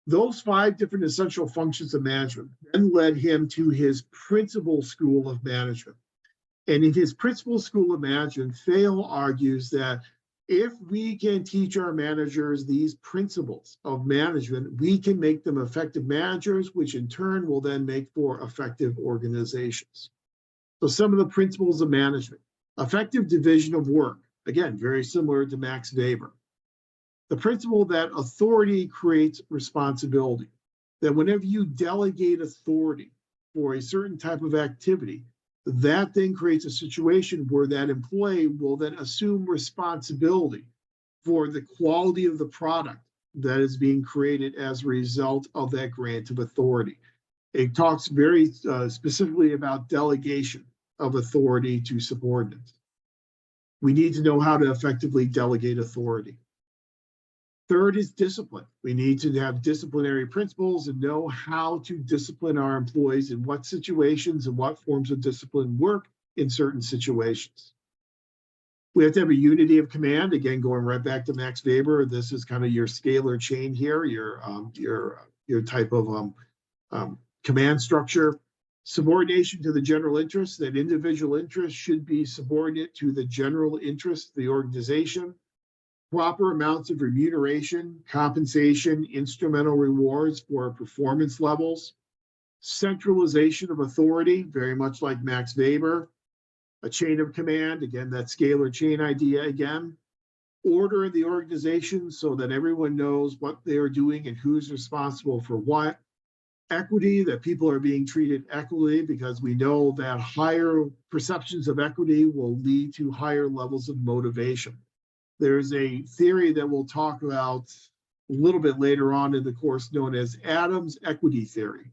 Those 5 different essential functions of management then led him to his principal school of management. And in his principal school of management, Fayol argues that if we can teach our managers these principles of management, we can make them effective managers, which in turn will then make for effective organizations. So some of the principles of management: effective division of work, again, very similar to Max Weber. The principle that authority creates responsibility, that whenever you delegate authority for a certain type of activity, that then creates a situation where that employee will then assume responsibility for the quality of the product that is being created as a result of that grant of authority. It talks very specifically about delegation of authority to subordinates. We need to know how to effectively delegate authority. Third is discipline. We need to have disciplinary principles and know how to discipline our employees in what situations and what forms of discipline work in certain situations. We have to have a unity of command. Again, going right back to Max Weber, this is kind of your scalar chain here, your type of command structure. Subordination to the general interest, that individual interest should be subordinate to the general interest of the organization. Proper amounts of remuneration, compensation, instrumental rewards for performance levels. Centralization of authority, very much like Max Weber. A chain of command, again, that scalar chain idea again. Order in the organization so that everyone knows what they're doing and who's responsible for what. Equity, that people are being treated equitably, because we know that higher perceptions of equity will lead to higher levels of motivation. There's a theory that we'll talk about a little bit later on in the course known as Adams equity theory.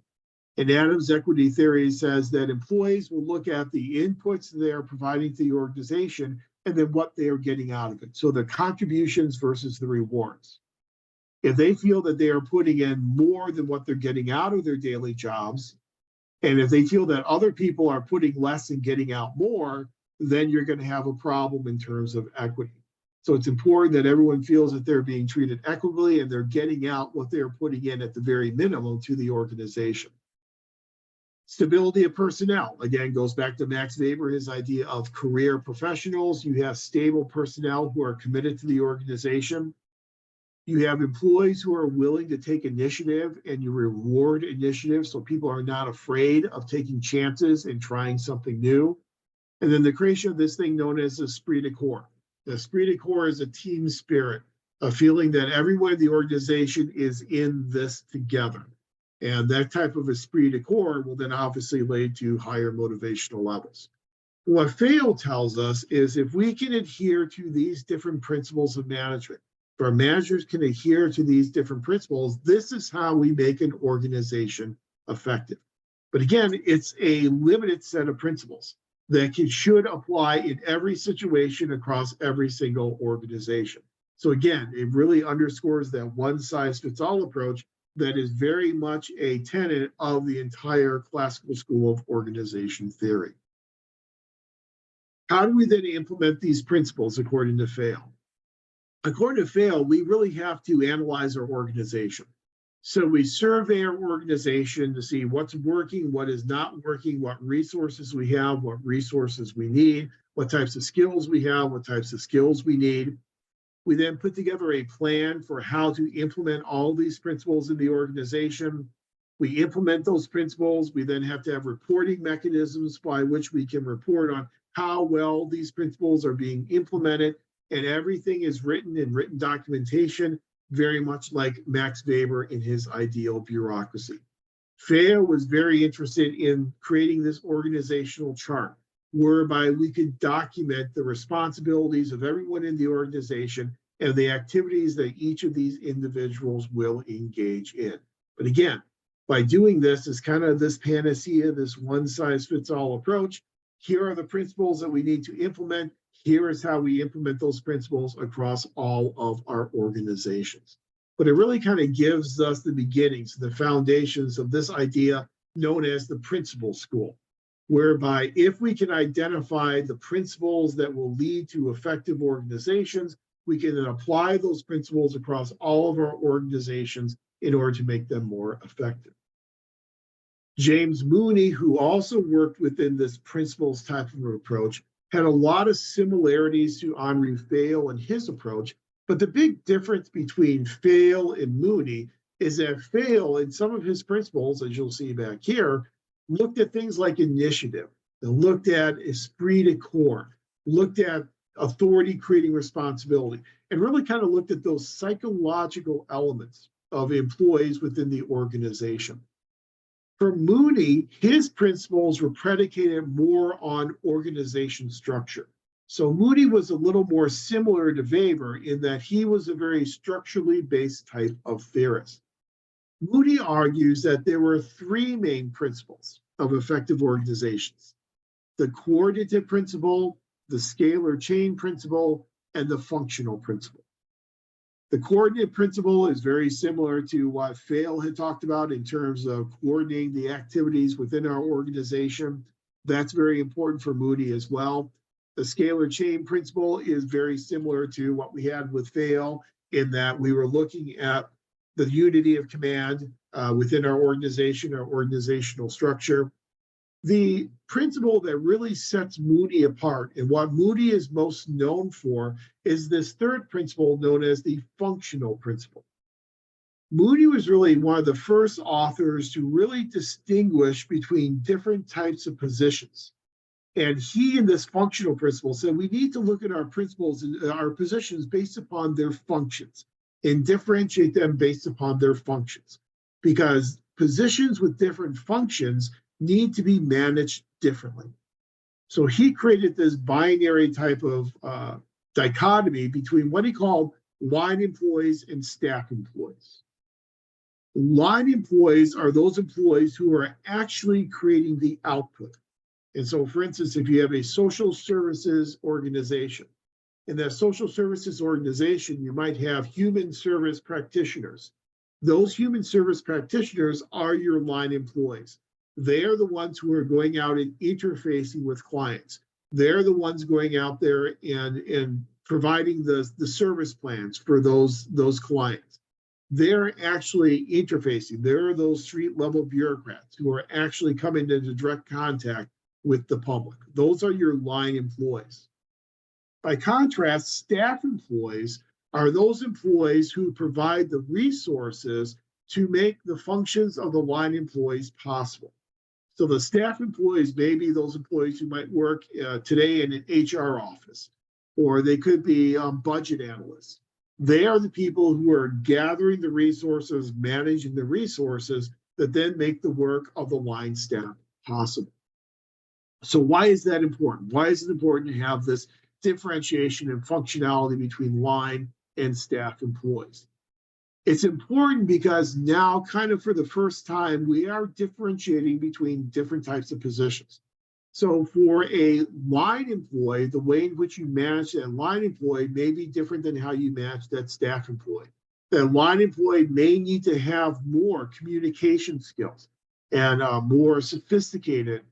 And Adams equity theory says that employees will look at the inputs they're providing to the organization and then what they are getting out of it. So the contributions versus the rewards. If they feel that they are putting in more than what they're getting out of their daily jobs, and if they feel that other people are putting less and getting out more, then you're going to have a problem in terms of equity. So it's important that everyone feels that they're being treated equitably and they're getting out what they're putting in at the very minimum to the organization. Stability of personnel, again, goes back to Max Weber, his idea of career professionals. You have stable personnel who are committed to the organization. You have employees who are willing to take initiative, and you reward initiative so people are not afraid of taking chances and trying something new. And then the creation of this thing known as esprit de corps. The esprit de corps is a team spirit, a feeling that everyone in the organization is in this together. And that type of esprit de corps will then obviously lead to higher motivational levels. What Fayol tells us is if we can adhere to these different principles of management, if our managers can adhere to these different principles, this is how we make an organization effective. But again, it's a limited set of principles that should apply in every situation across every single organization. So again, it really underscores that one-size-fits-all approach that is very much a tenet of the entire classical school of organization theory. How do we then implement these principles according to Fayol? According to Fayol, we really have to analyze our organization. So we survey our organization to see what's working, what is not working, what resources we have, what resources we need, what types of skills we have, what types of skills we need. We then put together a plan for how to implement all these principles in the organization. We implement those principles. We then have to have reporting mechanisms by which we can report on how well these principles are being implemented, and everything is written in written documentation, very much like Max Weber in his ideal bureaucracy. Fayol was very interested in creating this organizational chart whereby we could document the responsibilities of everyone in the organization and the activities that each of these individuals will engage in. But again, by doing this is kind of this panacea, this one-size-fits-all approach. Here are the principles that we need to implement. Here is how we implement those principles across all of our organizations. But it really kind of gives us the beginnings, the foundations of this idea known as the principle school, whereby if we can identify the principles that will lead to effective organizations, we can then apply those principles across all of our organizations in order to make them more effective. James Mooney, who also worked within this principles type of approach, had a lot of similarities to Henri Fail and his approach, but the big difference between Fail and Mooney is that Fail, in some of his principles, as you'll see back here, looked at things like initiative, and looked at esprit de corps, looked at authority creating responsibility, and really kind of looked at those psychological elements of employees within the organization. For Mooney, his principles were predicated more on organization structure. So Mooney was a little more similar to Weber in that he was a very structurally based type of theorist. Mooney argues that there were three main principles of effective organizations: the coordinative principle, the scalar chain principle, and the functional principle. The coordinate principle is very similar to what Fail had talked about in terms of coordinating the activities within our organization. That's very important for Mooney as well. The scalar chain principle is very similar to what we had with Fail in that we were looking at the unity of command within our organization, our organizational structure. The principle that really sets Mooney apart and what Mooney is most known for is this third principle known as the functional principle. Mooney was really one of the first authors to really distinguish between different types of positions. And he, in this functional principle, said we need to look at our principles and our positions based upon their functions and differentiate them based upon their functions, because positions with different functions need to be managed differently. So he created this binary type of dichotomy between what he called line employees and staff employees. Line employees are those employees who are actually creating the output. And so, for instance, if you have a social services organization, in that social services organization, you might have human service practitioners. Those human service practitioners are your line employees. They are the ones who are going out and interfacing with clients. They're the ones going out there and providing the service plans for those clients. They're actually interfacing. There are those street level bureaucrats who are actually coming into direct contact with the public. Those are your line employees. By contrast, staff employees are those employees who provide the resources to make the functions of the line employees possible. So the staff employees may be those employees who might work today in an HR office, or they could be budget analysts. They are the people who are gathering the resources, managing the resources that then make the work of the line staff possible. So why is that important? Why is it important to have this differentiation and functionality between line and staff employees? It's important because now, kind of for the first time, we are differentiating between different types of positions. So for a line employee, the way in which you manage that line employee may be different than how you manage that staff employee. That line employee may need to have more communication skills and more sophisticated,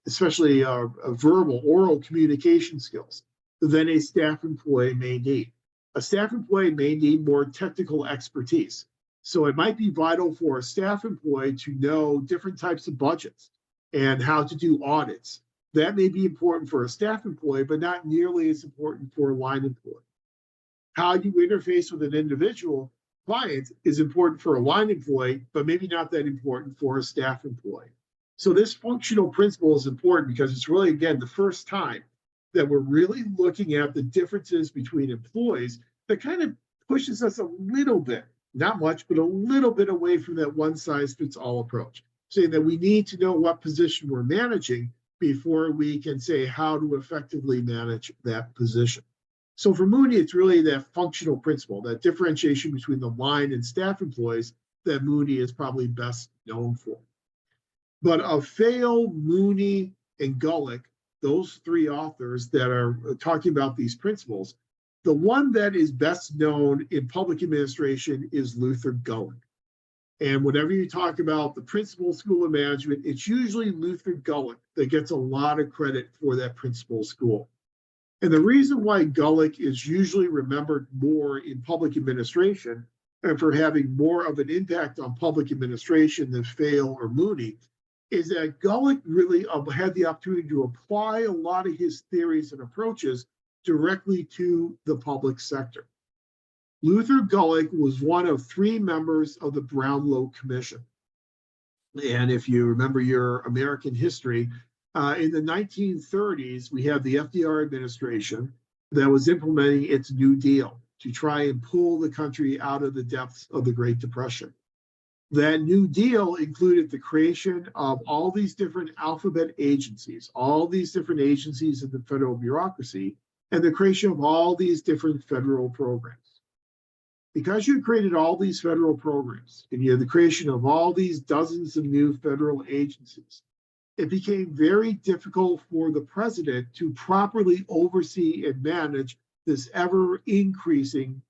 especially verbal, oral communication skills than a staff employee may need. A staff employee may need more technical expertise. So it might be vital for a staff employee to know different types of budgets and how to do audits. That may be important for a staff employee, but not nearly as important for a line employee. How you interface with an individual client is important for a line employee, but maybe not that important for a staff employee. So this functional principle is important because it's really, again, the first time that we're really looking at the differences between employees that kind of pushes us a little bit, not much, but a little bit away from that one size fits all approach, saying that we need to know what position we're managing before we can say how to effectively manage that position. So for Mooney, it's really that functional principle, that differentiation between the line and staff employees that Mooney is probably best known for. But of Fail, Mooney, and Gulick, those three authors that are talking about these principles, the one that is best known in public administration is Luther Gulick. And whenever you talk about the principal school of management, it's usually Luther Gulick that gets a lot of credit for that principal school. And the reason why Gulick is usually remembered more in public administration and for having more of an impact on public administration than Fail or Mooney is that Gulick really had the opportunity to apply a lot of his theories and approaches directly to the public sector. Luther Gulick was one of three members of the Brownlow Commission. And if you remember your American history, in the 1930s, we had the FDR administration that was implementing its New Deal to try and pull the country out of the depths of the Great Depression. That New Deal included the creation of all these different alphabet agencies, all these different agencies in the federal bureaucracy, and the creation of all these different federal programs. Because you created all these federal programs and you had the creation of all these dozens of new federal agencies, it became very difficult for the president to properly oversee and manage this ever increasing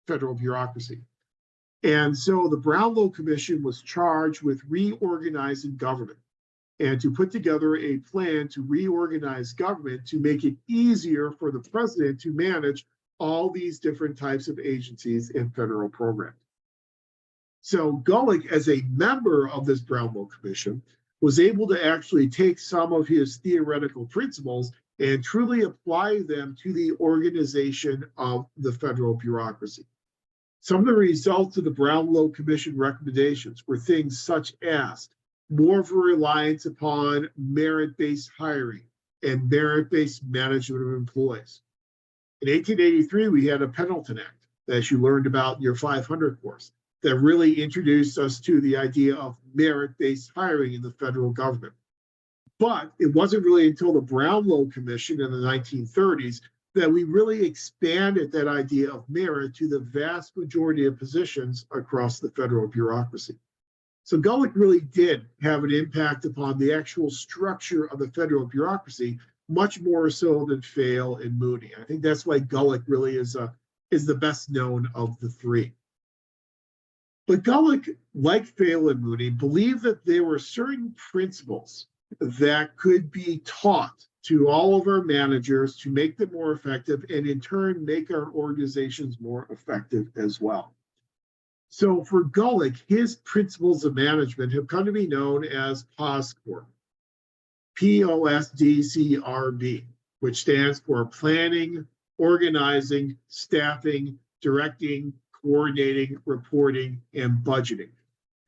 federal bureaucracy. And so the Brownlow Commission was charged with reorganizing government and to put together a plan to reorganize government to make it easier for the president to manage all these different types of agencies and federal programs. So Gulick, as a member of this Brownlow Commission, was able to actually take some of his theoretical principles and truly apply them to the organization of the federal bureaucracy. Some of the results of the Brownlow Commission recommendations were things such as more of a reliance upon merit-based hiring and merit-based management of employees. In 1883, we had a Pendleton Act, as you learned about in your 500 course, that really introduced us to the idea of merit-based hiring in the federal government. But it wasn't really until the Brownlow Commission in the 1930s that we really expanded that idea of merit to the vast majority of positions across the federal bureaucracy. So Gulick really did have an impact upon the actual structure of the federal bureaucracy, much more so than Fail and Mooney. I think that's why Gulick really is the best known of the three. But Gulick, like Fail and Mooney, believed that there were certain principles that could be taught to all of our managers to make them more effective and in turn make our organizations more effective as well. So for Gulick, his principles of management have come to be known as POSDCRB. POSDCRB, which stands for planning, organizing, staffing, directing, coordinating, reporting, and budgeting.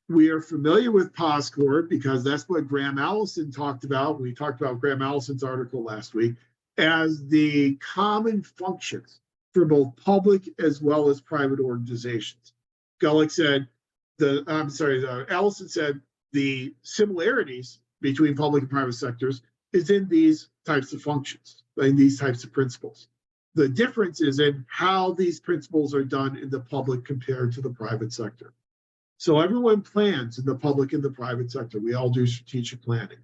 We are familiar with POSDCRB because that's what Graham Allison talked about. We talked about Graham Allison's article last week as the common functions for both public as well as private organizations. Gulick said, Allison said the similarities between public and private sectors is in these types of functions, in these types of principles. The difference is in how these principles are done in the public compared to the private sector. So everyone plans in the public and the private sector. We all do strategic planning.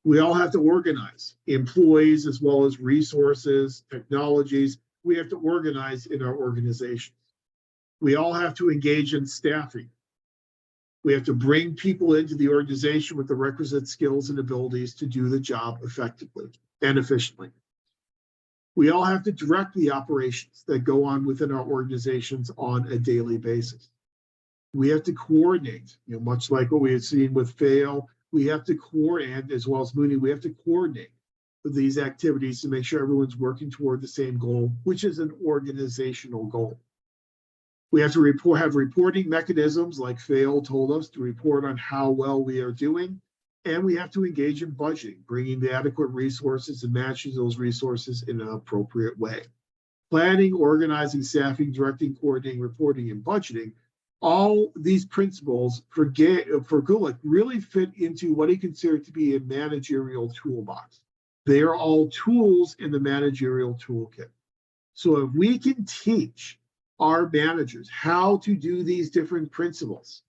We all have to organize employees as well as resources, technologies. We have to organize in our organizations. We all have to engage in staffing. We have to bring people into the organization with the requisite skills and abilities to do the job effectively and efficiently. We all have to direct the operations that go on within our organizations on a daily basis. We have to coordinate, much like what we had seen with Fail, we have to coordinate, as well as Mooney, we have to coordinate these activities to make sure everyone's working toward the same goal, which is an organizational goal. We have to have reporting mechanisms like Fail told us to report on how well we are doing. And we have to engage in budgeting, bringing the adequate resources and matching those resources in an appropriate way. Planning, organizing, staffing, directing, coordinating, reporting, and budgeting, all these principles for Gulick really fit into what he considered to be a managerial toolbox. They are all tools in the managerial toolkit. So if we can teach our managers how to do these different principles,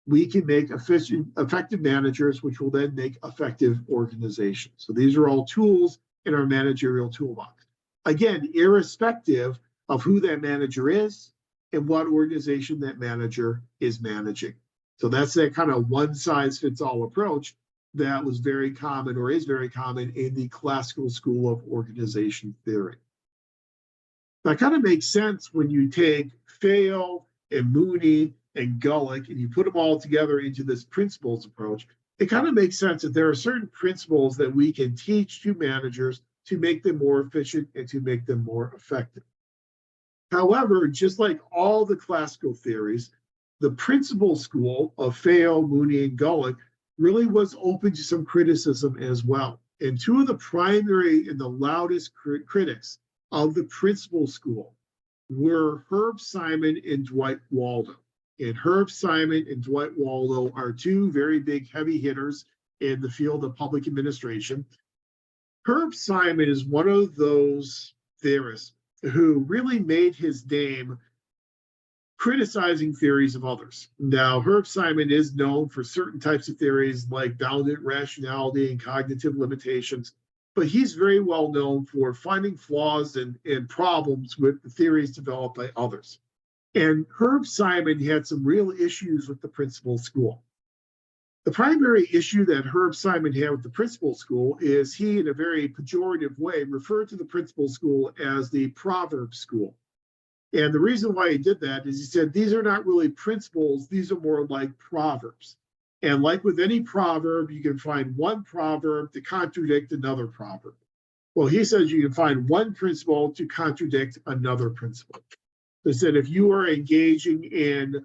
we can make effective managers, which will then make effective organizations. So these are all tools in our managerial toolbox. Again, irrespective of who that manager is and what organization that manager is managing. So that's that kind of one size fits all approach that was very common or is very common in the classical school of organization theory. That kind of makes sense when you take Fayol and Mooney and Gulick and you put them all together into this principles approach. It kind of makes sense that there are certain principles that we can teach to managers to make them more efficient and to make them more effective. However, just like all the classical theories, the principal school of Fayol, Mooney, and Gulick really was open to some criticism as well. And two of the primary and the loudest critics of the principal school were Herb Simon and Dwight Waldo. And Herb Simon and Dwight Waldo are two very big heavy hitters in the field of public administration. Herb Simon is one of those theorists who really made his name criticizing theories of others. Now, Herb Simon is known for certain types of theories like bounded rationality and cognitive limitations, but he's very well known for finding flaws and problems with the theories developed by others. And Herb Simon had some real issues with the principal school. The primary issue that Herb Simon had with the principal school is he, in a very pejorative way, referred to the principal school as the proverb school. And the reason why he did that is he said, these are not really principles, these are more like proverbs. And like with any proverb, you can find one proverb to contradict another proverb. Well, he says you can find one principle to contradict another principle. He said if you are engaging in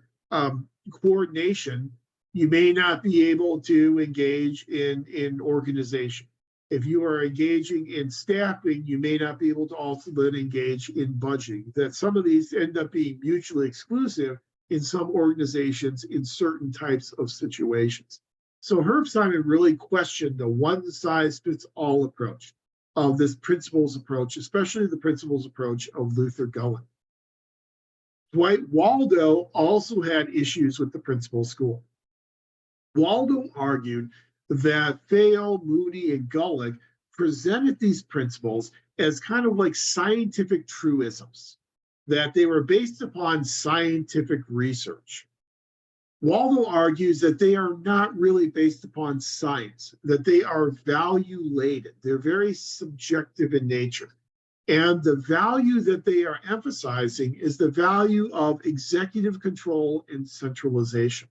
coordination, you may not be able to engage in organization. If you are engaging in staffing, you may not be able to also then engage in budgeting. That some of these end up being mutually exclusive in some organizations in certain types of situations. So Herb Simon really questioned the one-size-fits-all approach of this principles approach, especially the principles approach of Luther Gulick. Dwight Waldo also had issues with the principal school. Waldo argued that Fayol, Mooney, and Gulick presented these principles as kind of like scientific truisms, that they were based upon scientific research. Waldo argues that they are not really based upon science, that they are value-laden. They're very subjective in nature. And the value that they are emphasizing is the value of executive control and centralization.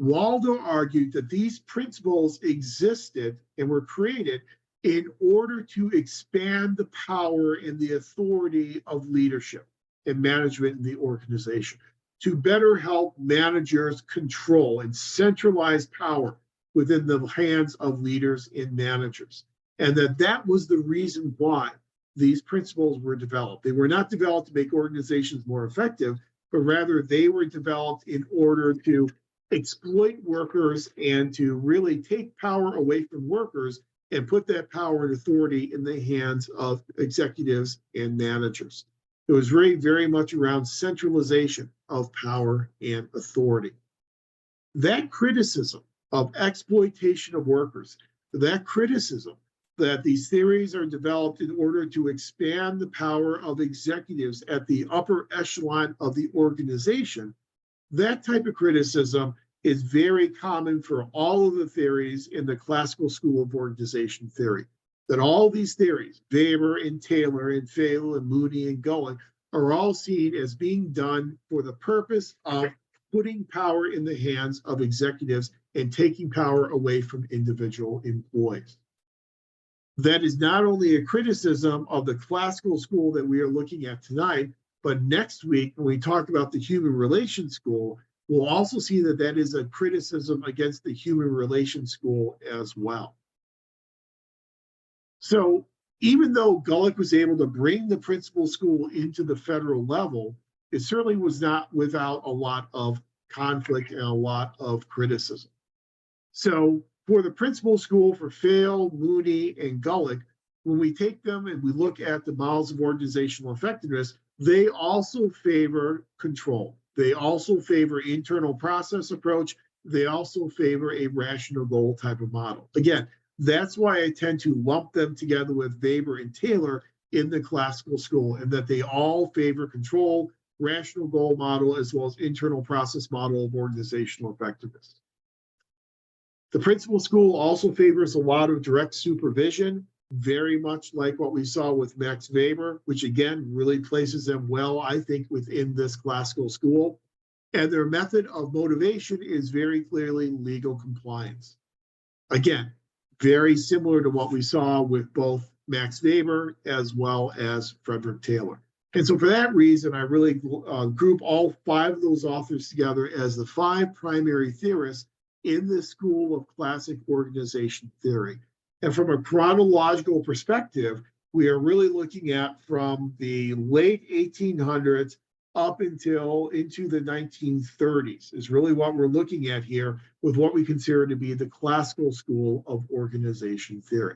Waldo argued that these principles existed and were created in order to expand the power and the authority of leadership and management in the organization, to better help managers control and centralize power within the hands of leaders and managers. And that was the reason why these principles were developed. They were not developed to make organizations more effective, but rather they were developed in order to exploit workers and to really take power away from workers and put that power and authority in the hands of executives and managers. It was very, very much around centralization of power and authority. That criticism of exploitation of workers, that criticism that these theories are developed in order to expand the power of executives at the upper echelon of the organization, that type of criticism is very common for all of the theories in the classical school of organization theory. That all these theories, Weber and Taylor and Fayol and Mooney and Gulick, are all seen as being done for the purpose of putting power in the hands of executives and taking power away from individual employees. That is not only a criticism of the classical school that we are looking at tonight, but next week, when we talk about the human relations school, we'll also see that that is a criticism against the human relations school as well. So even though Gulick was able to bring the principal school into the federal level, it certainly was not without a lot of conflict and a lot of criticism. So for the principal school for Fayol, Mooney, and Gulick, when we take them and we look at the models of organizational effectiveness, they also favor control. They also favor internal process approach. They also favor a rational goal type of model. Again, That's why I tend to lump them together with Weber and Taylor in the classical school, and that they all favor control, rational goal model, as well as internal process model of organizational effectiveness. The principal school also favors a lot of direct supervision, very much like what we saw with Max Weber, which again really places them well, I think, within this classical school. And their method of motivation is very clearly legal compliance. Again, very similar to what we saw with both Max Weber as well as Frederick Taylor. And so for that reason, I really group all 5 of those authors together as the 5 primary theorists in this school of classic organization theory. And from a chronological perspective, we are really looking at from the late 1800s up until into the 1930s is really what we're looking at here with what we consider to be the classical school of organization theory.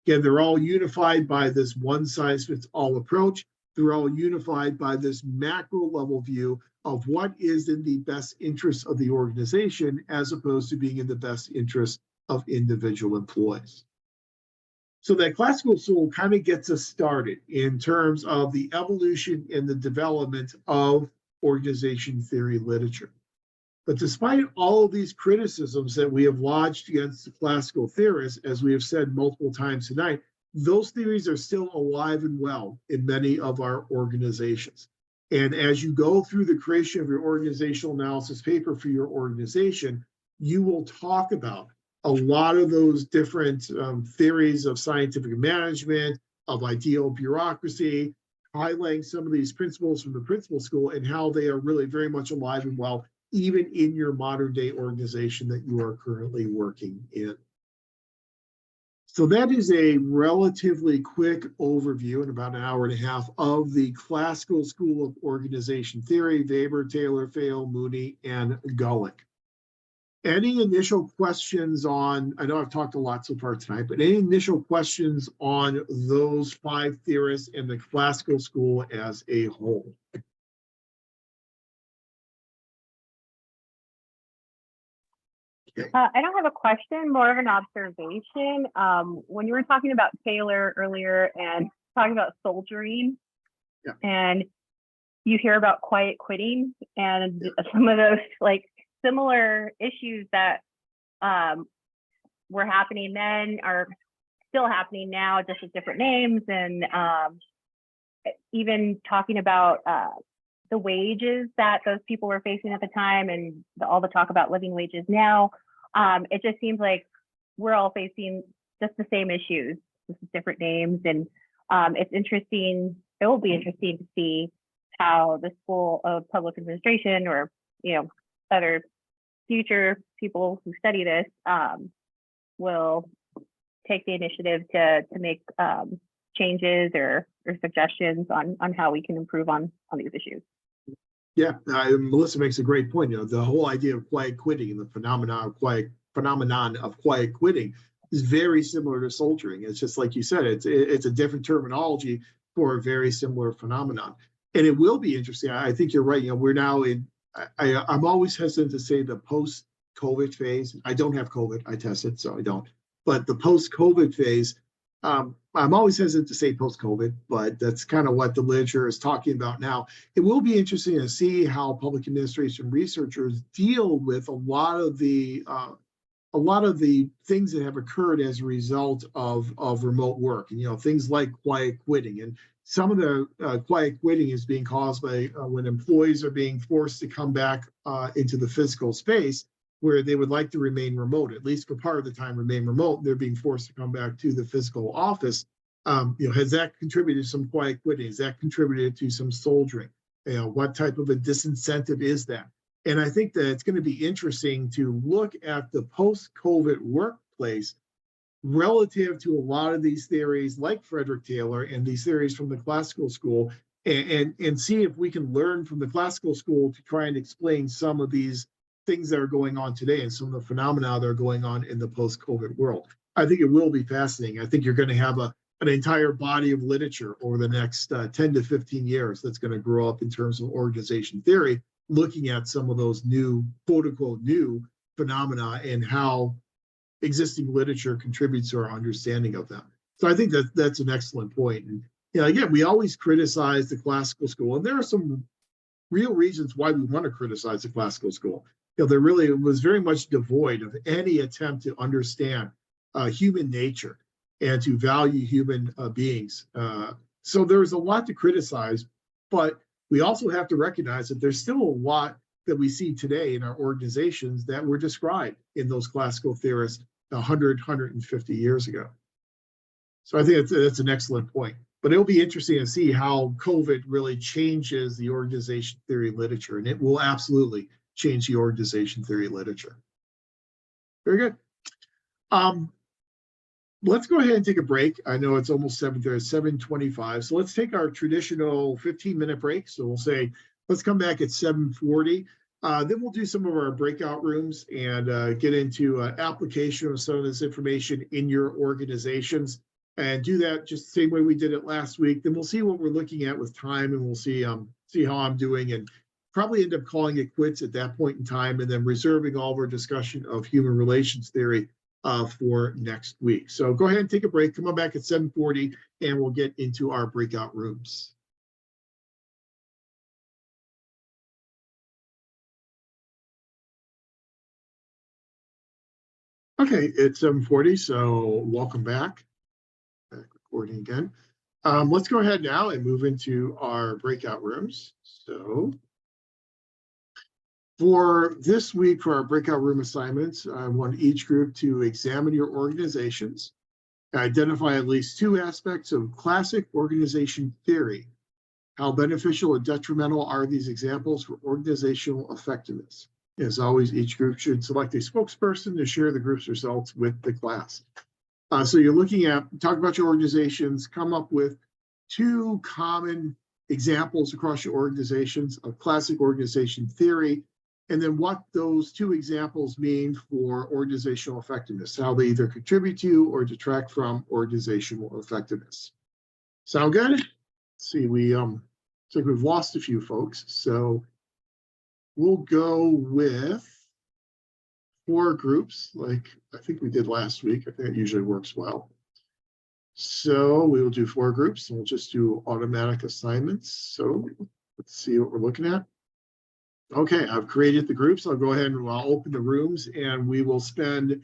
Again, they're all unified by this one-size-fits-all approach. They're all unified by this macro level view of what is in the best interest of the organization as opposed to being in the best interest of individual employees. So that classical school kind of gets us started in terms of the evolution and the development of organization theory literature. But despite all of these criticisms that we have lodged against the classical theorists, as we have said multiple times tonight, those theories are still alive and well in many of our organizations. And as you go through the creation of your organizational analysis paper for your organization, you will talk about a lot of those different theories of scientific management, of ideal bureaucracy, highlighting some of these principles from the principal school and how they are really very much alive and well, even in your modern day organization that you are currently working in. So that is a relatively quick overview in about an hour and a half of the classical school of organization theory, Weber, Taylor, Fayol, Mooney, and Gulick. Any initial questions on, I know I've talked a lot so far tonight, but any initial questions on those 5 theorists and the classical school as a whole? I don't have a question, more of an observation. When you were talking about Taylor earlier and talking about soldiering, yeah, and you hear about quiet quitting and some of those like similar issues that were happening then are still happening now, just with different names, and even talking about the wages that those people were facing at the time and all the talk about living wages now. It just seems like we're all facing just the same issues, just with different names. And it's interesting, it will be interesting to see how the School of Public Administration or, other future people who study this will take the initiative to make changes or suggestions on how we can improve on these issues. Yeah, Melissa makes a great point. The whole idea of quiet quitting and the phenomenon of quiet quitting is very similar to soldiering. It's just like you said, it's a different terminology for a very similar phenomenon. And it will be interesting. I think you're right. We're now in, I'm always hesitant to say the post-COVID phase. I don't have COVID. I tested, so I don't. But the post-COVID phase, I'm always hesitant to say post-COVID, but that's kind of what the literature is talking about now. It will be interesting to see how public administration researchers deal with a lot of the things that have occurred as a result of remote work, and things like quiet quitting. And some of the quiet quitting is being caused by when employees are being forced to come back into the physical space where they would like to remain remote, at least for part of the time remain remote. They're being forced to come back to the physical office. Has that contributed to some quiet quitting? Has that contributed to some soldiering? What type of a disincentive is that? And I think that it's going to be interesting to look at the post-COVID workplace relative to a lot of these theories like Frederick Taylor and these theories from the classical school, and see if we can learn from the classical school to try and explain some of these things that are going on today and some of the phenomena that are going on in the post-COVID world. I think it will be fascinating. I think you're going to have an entire body of literature over the next 10 to 15 years that's going to grow up in terms of organization theory, looking at some of those new, quote unquote, new phenomena and how existing literature contributes to our understanding of them. So I think that that's an excellent point. And again, we always criticize the classical school, and there are some real reasons why we want to criticize the classical school. There really was very much devoid of any attempt to understand human nature and to value human beings. So there's a lot to criticize, but we also have to recognize that there's still a lot that we see today in our organizations that were described in those classical theorists 100, 150 years ago. So I think that's an excellent point. But it'll be interesting to see how COVID really changes the organization theory literature, and it will absolutely change the organization theory literature. Very good. Let's go ahead and take a break. I know it's almost 7:30, 7:25. So let's take our traditional 15-minute break. So we'll say, let's come back at 7:40. Then we'll do some of our breakout rooms and get into application of some of this information in your organizations, and do that just the same way we did it last week. Then we'll see what we're looking at with time, and we'll see how I'm doing, and probably end up calling it quits at that point in time, and then reserving all of our discussion of human relations theory for next week. So go ahead and take a break. Come on back at 7:40, and we'll get into our breakout rooms. Okay, it's 7:40, so welcome back. Back recording again. Let's go ahead now and move into our breakout rooms. So for this week, for our breakout room assignments, I want each group to examine your organizations, identify at least two aspects of classic organization theory. How beneficial or detrimental are these examples for organizational effectiveness? As always, each group should select a spokesperson to share the group's results with the class. So you're looking at, talk about your organizations, come up with two common examples across your organizations of classic organization theory, and then what those two examples mean for organizational effectiveness, how they either contribute to or detract from organizational effectiveness. Sound good? Let's see, it's like we've lost a few folks, so we'll go with 4 groups, like I think we did last week. I think it usually works well. So we will do 4 groups, and we'll just do automatic assignments. So let's see what we're looking at. Okay, I've created the groups. I'll go ahead and I'll open the rooms, and we will spend,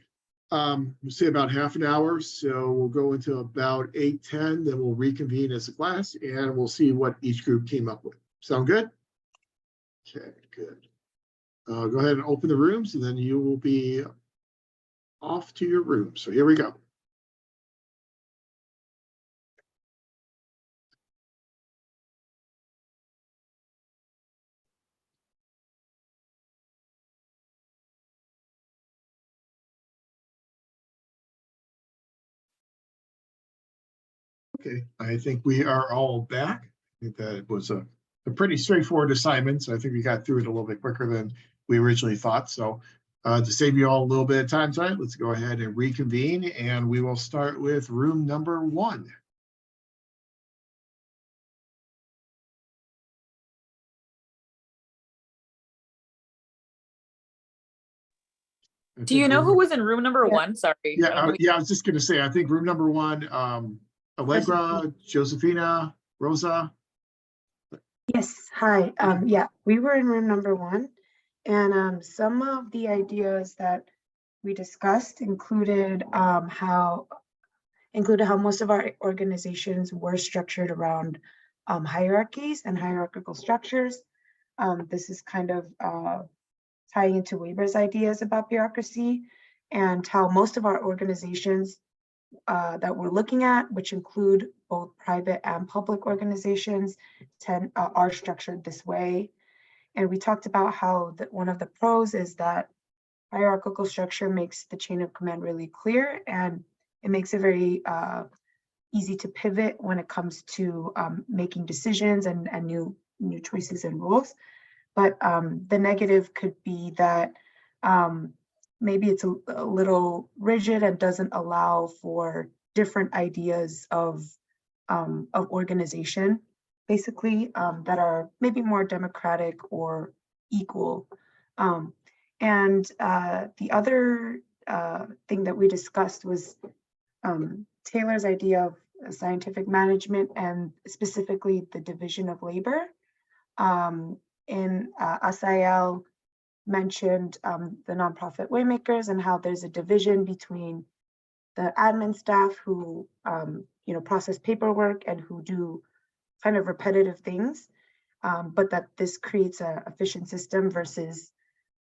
we'll say about half an hour. So we'll go into about 8:10, then we'll reconvene as a class, and we'll see what each group came up with. Sound good? Okay, good. Go ahead and open the rooms, and then you will be off to your room. So here we go. Okay, I think we are all back. I think that it was a pretty straightforward assignment, so I think we got through it a little bit quicker than we originally thought. So to save you all a little bit of time tonight, let's go ahead and reconvene, and we will start with room number 1. Do you know who was in room number 1? Sorry. Yeah, I was just going to say, I think room number 1, Allegra, Josefina, Rosa. Yes, hi. Yeah, we were in room number 1, and some of the ideas that we discussed included how most of our organizations were structured around hierarchies and hierarchical structures. This is kind of tying into Weber's ideas about bureaucracy, and how most of our organizations that we're looking at, which include both private and public organizations, are structured this way. And we talked about how one of the pros is that hierarchical structure makes the chain of command really clear, and it makes it very easy to pivot when it comes to making decisions and new choices and rules. But the negative could be that maybe it's a little rigid and doesn't allow for different ideas of organization, basically, that are maybe more democratic or equal. And the other thing that we discussed was Taylor's idea of scientific management and specifically the division of labor. Asael mentioned the nonprofit Waymakers and how there's a division between the admin staff who process paperwork and who do kind of repetitive things, but that this creates an efficient system versus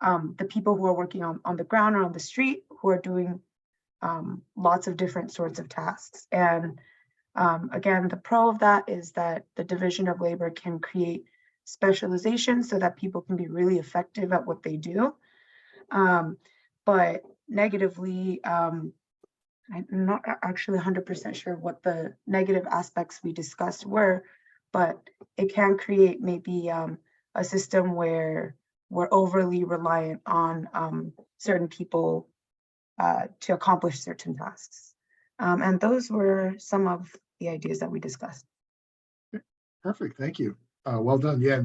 the people who are working on the ground or on the street who are doing lots of different sorts of tasks. And again, the pro of that is that the division of labor can create specialization so that people can be really effective at what they do. But negatively, I'm not actually 100% sure what the negative aspects we discussed were, but it can create maybe a system where we're overly reliant on certain people to accomplish certain tasks. And those were some of the ideas that we discussed. Perfect, thank you. Well done. Yeah,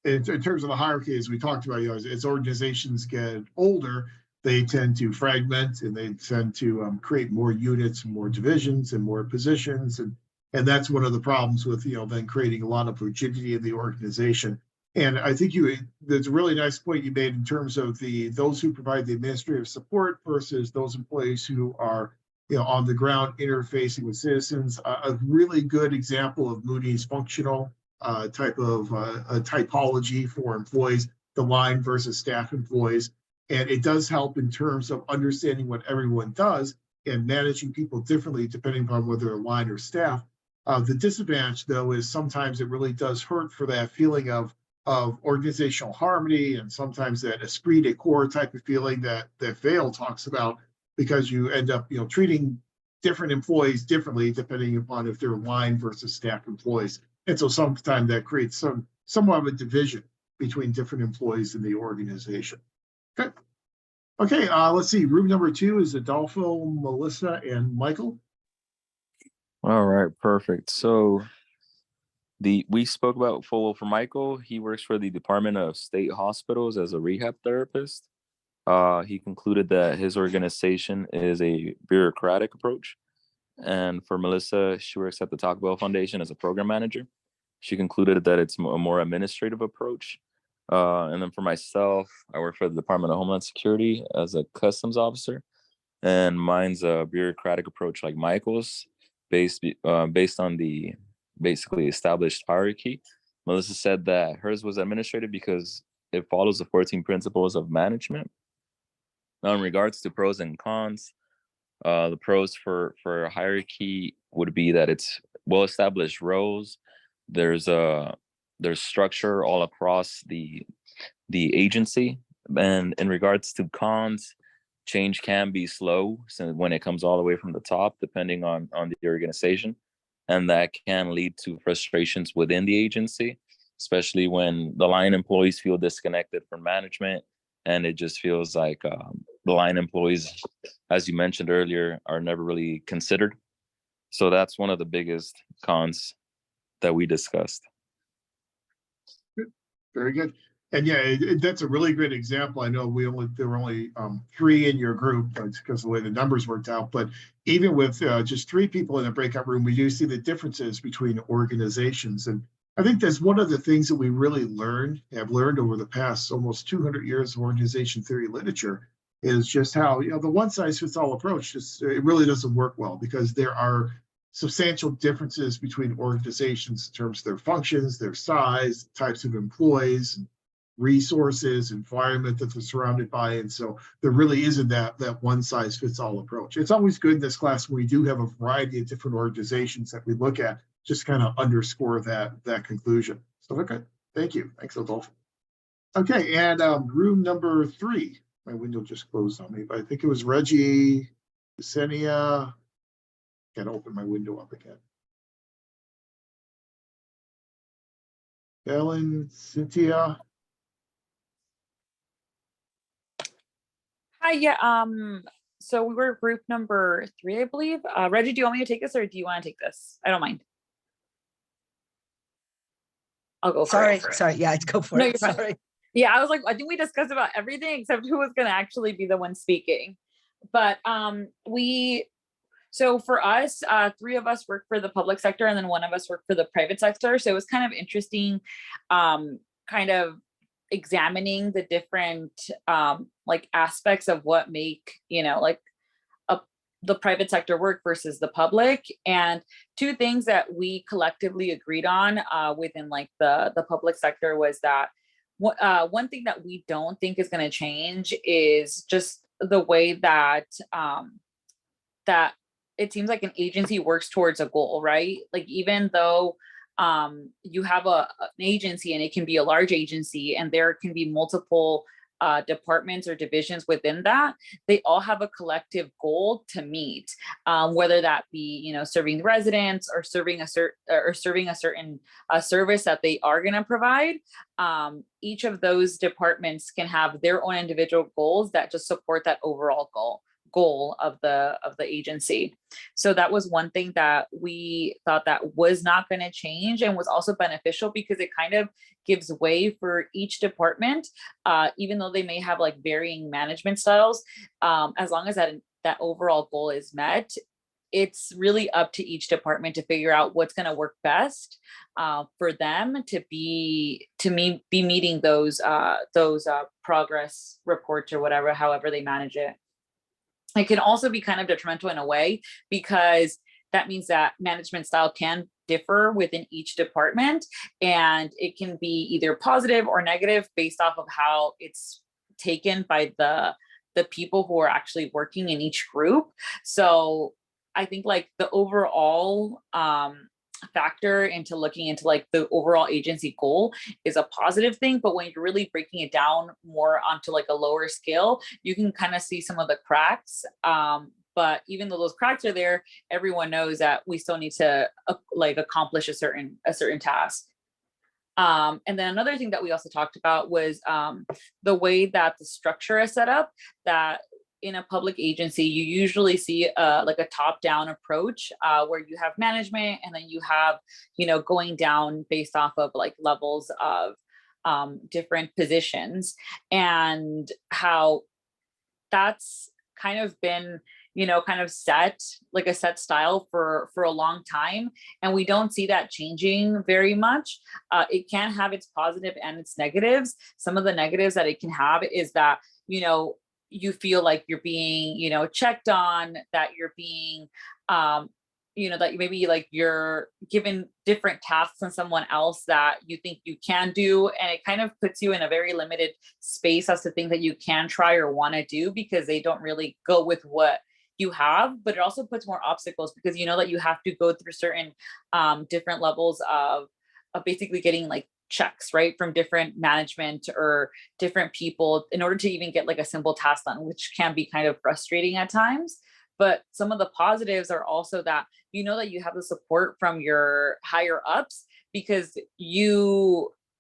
in terms of the hierarchy, as we talked about, as organizations get older, they tend to fragment and they tend to create more units, more divisions, and more positions, and that's one of the problems with then creating a lot of rigidity in the organization. And I think there's a really nice point you made in terms of those who provide the administrative support versus those employees who are on the ground interfacing with citizens. A really good example of Moody's functional type of a typology for employees, the line versus staff employees. And it does help in terms of understanding what everyone does and managing people differently depending upon whether they're line or staff. The disadvantage, though, is sometimes it really does hurt for that feeling of organizational harmony and sometimes that esprit de corps type of feeling that Vail talks about, because you end up treating different employees differently depending upon if they're line versus staff employees. And so sometimes that creates somewhat of a division between different employees in the organization. Okay, let's see. Room number 2 is Adolfo, Melissa, and Michael. All right, perfect. So we spoke about for Michael. He works for the Department of State Hospitals as a rehab therapist. He concluded that his organization is a bureaucratic approach. And for Melissa, she works at the Taco Bell Foundation as a program manager. She concluded that it's a more administrative approach. And then for myself, I work for the Department of Homeland Security as a customs officer. And mine's a bureaucratic approach like Michael's, based on the basically established hierarchy. Melissa said that hers was administrative because it follows the 14 principles of management. Now, in regards to pros and cons, the pros for hierarchy would be that it's well-established roles. There's structure all across the agency. And in regards to cons, change can be slow when it comes all the way from the top, depending on the organization. And that can lead to frustrations within the agency, especially when the line employees feel disconnected from management. And it just feels like the line employees, as you mentioned earlier, are never really considered. So that's one of the biggest cons that we discussed. Very good. And yeah, that's a really great example. I know there were only 3 in your group because of the way the numbers worked out. But even with just 3 people in a breakout room, we do see the differences between organizations. And I think that's one of the things that we really have learned over the past almost 200 years of organization theory literature, is just how the one-size-fits-all approach it really doesn't work well, because there are substantial differences between organizations in terms of their functions, their size, types of employees, resources, environment that they're surrounded by. And so there really isn't that one-size-fits-all approach. It's always good in this class when we do have a variety of different organizations that we look at, just kind of underscore that conclusion. So okay, thank you. Thanks, Adolfo. Okay, and room number 3. My window just closed on me, but I think it was Reggie, Yesenia. Gotta open my window up again. Ellen, Cynthia. Hi, yeah. So we were group number 3, I believe. Reggie, do you want me to take this or do you want to take this? I don't mind. I'll go for it. Sorry. Yeah, I'd go for No, it. you're fine. Sorry. Yeah, I was like, I think we discussed about everything except who was going to actually be the one speaking. But so for us, 3 of us work for the public sector and then 1 of us work for the private sector. So it was kind of interesting, kind of examining the different like aspects of what make, like the private sector work versus the public. And 2 things that we collectively agreed on within like the public sector was that one thing that we don't think is going to change is just the way that that it seems like an agency works towards a goal, right? Like even though you have an agency and it can be a large agency and there can be multiple departments or divisions within that, they all have a collective goal to meet, whether that be serving the residents or serving a certain service that they are going to provide. Each of those departments can have their own individual goals that just support that overall goal of the agency. So that was one thing that we thought that was not going to change and was also beneficial because it kind of gives way for each department, even though they may have like varying management styles, as long as that overall goal is met. It's really up to each department to figure out what's going to work best for them to be meeting those progress reports or whatever, however they manage it. It can also be kind of detrimental in a way because that means that management style can differ within each department, and it can be either positive or negative based off of how it's taken by the people who are actually working in each group. So I think like the overall factor into looking into like the overall agency goal is a positive thing, but when you're really breaking it down more onto like a lower scale, you can kind of see some of the cracks. But even though those cracks are there, everyone knows that we still need to like accomplish a certain task. And then another thing that we also talked about was the way that the structure is set up, that in a public agency, you usually see like a top-down approach where you have management and then you have, going down based off of like levels of different positions, and how that's kind of been, kind of set, like a set style for a long time. And we don't see that changing very much. It can have its positive and its negatives. Some of the negatives that it can have is that, you feel like you're being, checked on, that you're being, that maybe like you're given different tasks than someone else that you think you can do. And it kind of puts you in a very limited space as to things that you can try or want to do because they don't really go with what you have. But it also puts more obstacles because that you have to go through certain different levels of basically getting like checks, right, from different management or different people in order to even get like a simple task done, which can be kind of frustrating at times. But some of the positives are also that that you have the support from your higher ups, because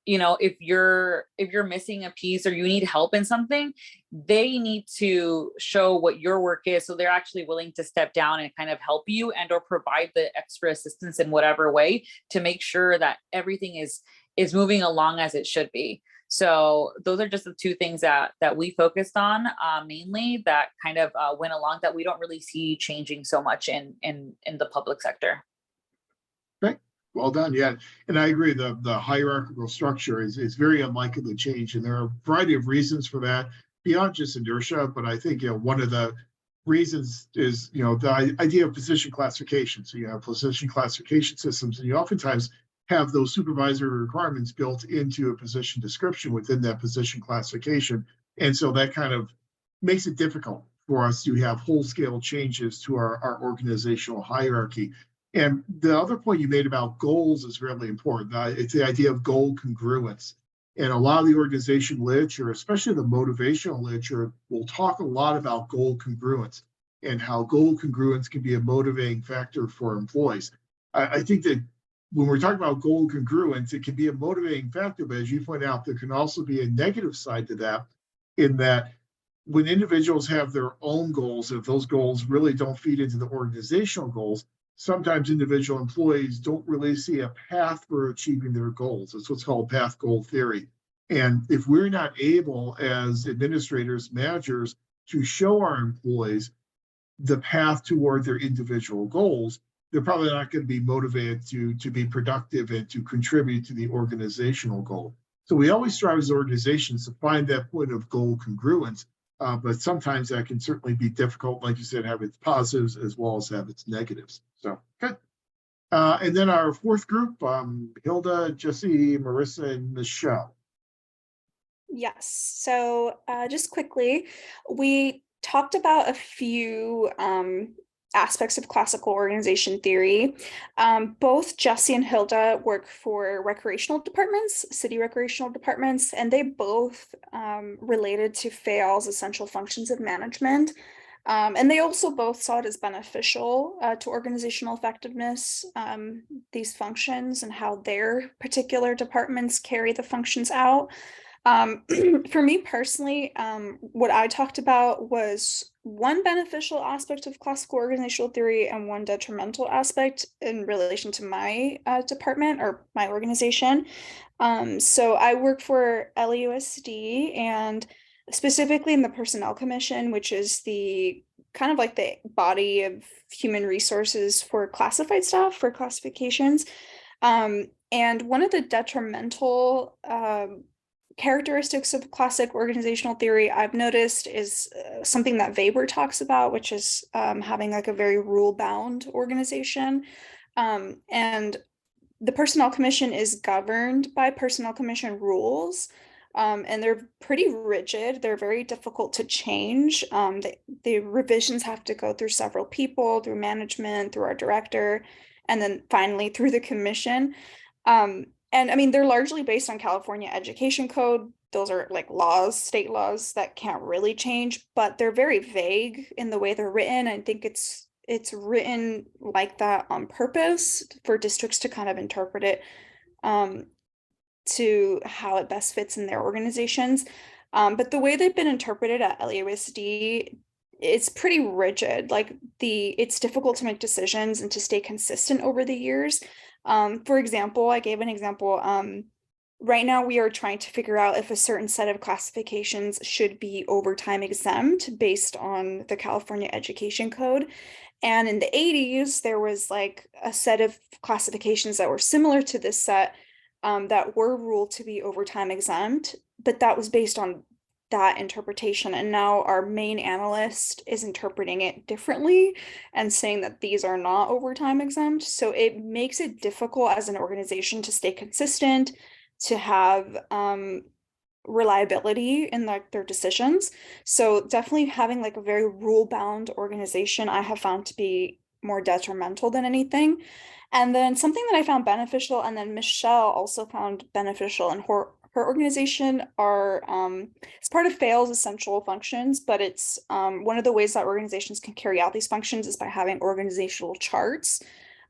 if you're missing a piece or you need help in something, they need to show what your work is, so they're actually willing to step down and kind of help you and or provide the extra assistance in whatever way to make sure that everything is moving along as it should be. So those are just the 2 things that we focused on mainly, that kind of went along, that we don't really see changing so much in the public sector. Okay, well done. Yeah, and I agree. The hierarchical structure is very unlikely to change, and there are a variety of reasons for that beyond just inertia. But I think one of the reasons is the idea of position classification. So you have position classification systems, and you oftentimes have those supervisory requirements built into a position description within that position classification. And so that kind of makes it difficult for us to have whole-scale changes to our organizational hierarchy. And the other point you made about goals is really important. It's the idea of goal congruence. And a lot of the organization literature, especially the motivational literature, will talk a lot about goal congruence and how goal congruence can be a motivating factor for employees. I think that when we're talking about goal congruence, it can be a motivating factor, but as you point out, there can also be a negative side to that, in that when individuals have their own goals, if those goals really don't feed into the organizational goals, sometimes individual employees don't really see a path for achieving their goals. It's what's called path goal theory. And if we're not able as administrators, managers, to show our employees the path toward their individual goals, they're probably not going to be motivated to be productive and to contribute to the organizational goal. So we always strive as organizations to find that point of goal congruence, but sometimes that can certainly be difficult, like you said, have its positives as well as have its negatives. So good. And then our fourth group, Hilda, Jesse, Marissa, and Michelle. Yes. So just quickly, we talked about a few aspects of classical organization theory. Both Jesse and Hilda work for recreational departments, city recreational departments, and they both related to FAIL's essential functions of management. And they also both saw it as beneficial to organizational effectiveness, these functions and how their particular departments carry the functions out. For me personally, what I talked about was one beneficial aspect of classical organizational theory and one detrimental aspect in relation to my department or my organization. So I work for LAUSD and specifically in the Personnel Commission, which is the kind of like the body of human resources for classified staff, for classifications. And one of the detrimental characteristics of classic organizational theory I've noticed is something that Weber talks about, which is having like a very rule-bound organization. And the Personnel Commission is governed by Personnel Commission rules, and they're pretty rigid. They're very difficult to change. The revisions have to go through several people, through management, through our director, and then finally through the commission. And I mean, they're largely based on California Education Code. Those are like laws, state laws that can't really change, but they're very vague in the way they're written. I think it's written like that on purpose for districts to kind of interpret it to how it best fits in their organizations. But the way they've been interpreted at LAUSD, it's pretty rigid. Like it's difficult to make decisions and to stay consistent over the years. For example, I gave an example. Right now we are trying to figure out if a certain set of classifications should be overtime exempt based on the California Education Code. And in the 80s, there was like a set of classifications that were similar to this set that were ruled to be overtime exempt, but that was based on that interpretation. And now our main analyst is interpreting it differently and saying that these are not overtime exempt. So it makes it difficult as an organization to stay consistent, to have reliability in their decisions. So definitely having like a very rule-bound organization I have found to be more detrimental than anything. And then something that I found beneficial, and then Michelle also found beneficial in her organization are it's part of FAIL's essential functions, but it's one of the ways that organizations can carry out these functions is by having organizational charts.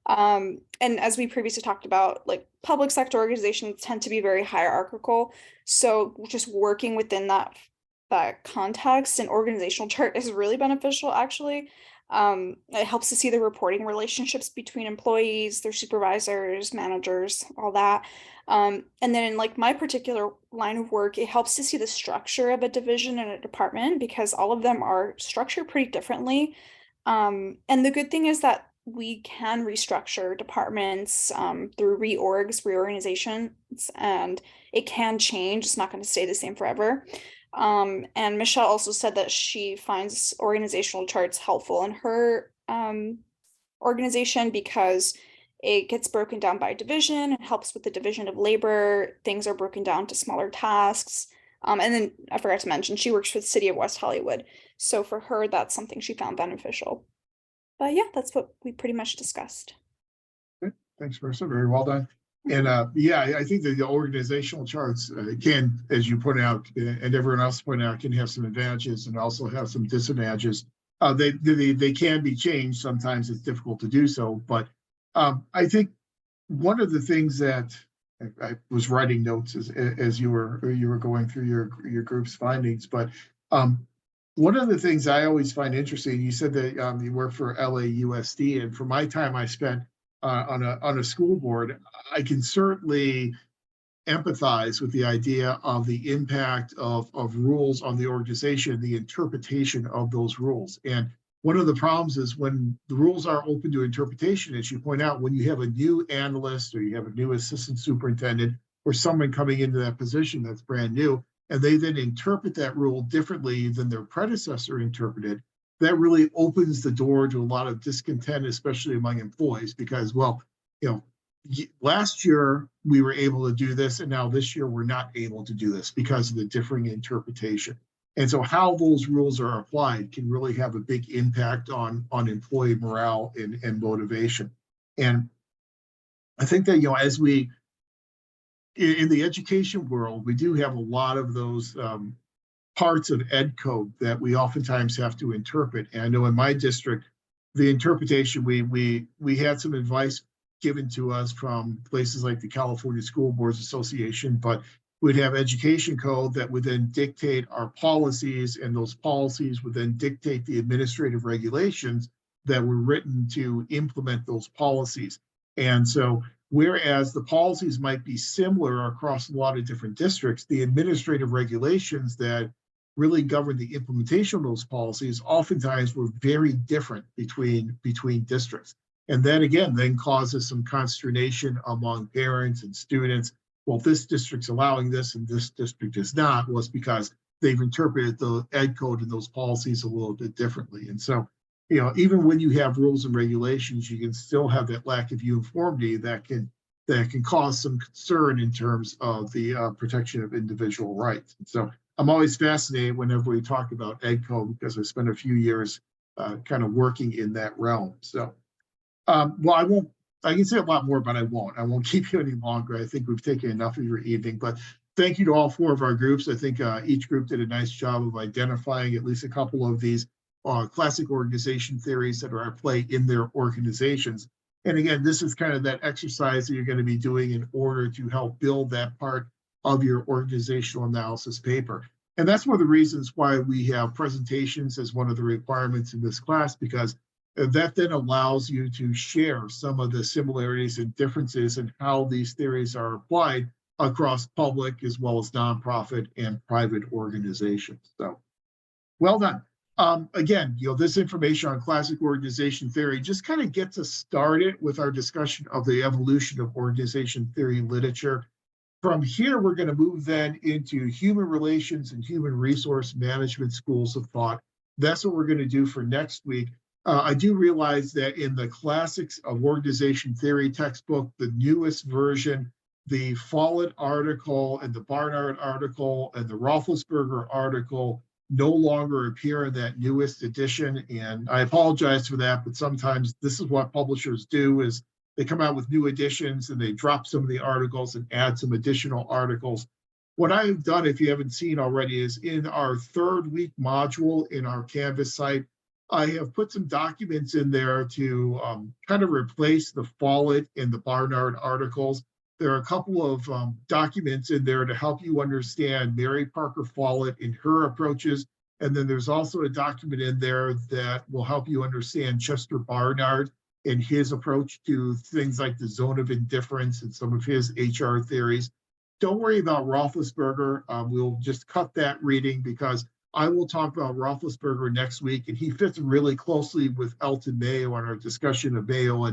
And as we previously talked about, like public sector organizations tend to be very hierarchical. So just working within that context, an organizational chart is really beneficial, actually. It helps to see the reporting relationships between employees, their supervisors, managers, all that. And then in like my particular line of work, it helps to see the structure of a division and a department because all of them are structured pretty differently. And the good thing is that we can restructure departments through reorganizations, and it can change. It's not going to stay the same forever. And Michelle also said that she finds organizational charts helpful in her organization because it gets broken down by division. It helps with the division of labor. Things are broken down to smaller tasks. And then I forgot to mention, she works for the city of West Hollywood. So for her, that's something she found beneficial. But yeah, that's what we pretty much discussed. Good. Thanks, Marissa. Very well done. And yeah, I think that the organizational charts can, as you point out, and everyone else pointed out, can have some advantages and also have some disadvantages. They can be changed. Sometimes it's difficult to do so, but I think one of the things that I was writing notes as you were going through your group's findings, but one of the things I always find interesting, you said that you work for LAUSD, and for my time I spent on a school board, I can certainly empathize with the idea of the impact of rules on the organization, the interpretation of those rules. And one of the problems is when the rules are open to interpretation, as you point out, when you have a new analyst or you have a new assistant superintendent or someone coming into that position that's brand new, and they then interpret that rule differently than their predecessor interpreted, that really opens the door to a lot of discontent, especially among employees, because, well, last year we were able to do this, and now this year we're not able to do this because of the differing interpretation. And so how those rules are applied can really have a big impact on employee morale and motivation. And I think that, as we, in the education world, we do have a lot of those parts of ed code that we oftentimes have to interpret. And I know in my district, the interpretation, we had some advice given to us from places like the California School Boards Association, but we'd have education code that would then dictate our policies, and those policies would then dictate the administrative regulations that were written to implement those policies. And so, whereas the policies might be similar across a lot of different districts, the administrative regulations that really govern the implementation of those policies oftentimes were very different between districts. And that again then causes some consternation among parents and students. Well, this district's allowing this and this district is not, was because they've interpreted the ed code and those policies a little bit differently. And so, even when you have rules and regulations, you can still have that lack of uniformity that can cause some concern in terms of the protection of individual rights. And so I'm always fascinated whenever we talk about ed code, because I spent a few years kind of working in that realm. So, well, I can say a lot more, but I won't keep you any longer. I think we've taken enough of your evening, but thank you to all four of our groups. I think each group did a nice job of identifying at least a couple of these classic organization theories that are at play in their organizations. And again, this is kind of that exercise that you're going to be doing in order to help build that part of your organizational analysis paper. And that's one of the reasons why we have presentations as one of the requirements in this class, because that then allows you to share some of the similarities and differences in how these theories are applied across public as well as nonprofit and private organizations. So well done. Again, this information on classic organization theory just kind of gets us started with our discussion of the evolution of organization theory literature. From here, we're going to move then into human relations and human resource management schools of thought. That's what we're going to do for next week. I do realize that in the classics of organization theory textbook, the newest version, the Follett article and the Barnard article and the Roethlisberger article no longer appear in that newest edition. And I apologize for that, but sometimes this is what publishers do, is they come out with new editions and they drop some of the articles and add some additional articles. What I've done, if you haven't seen already, is in our third week module in our Canvas site, I have put some documents in there to kind of replace the Follett and the Barnard articles. There are a couple of documents in there to help you understand Mary Parker Follett and her approaches. And then there's also a document in there that will help you understand Chester Barnard and his approach to things like the zone of indifference and some of his HR theories. Don't worry about Roethlisberger. We'll just cut that reading because I will talk about Roethlisberger next week, and he fits really closely with Elton Mayo on our discussion of Mayo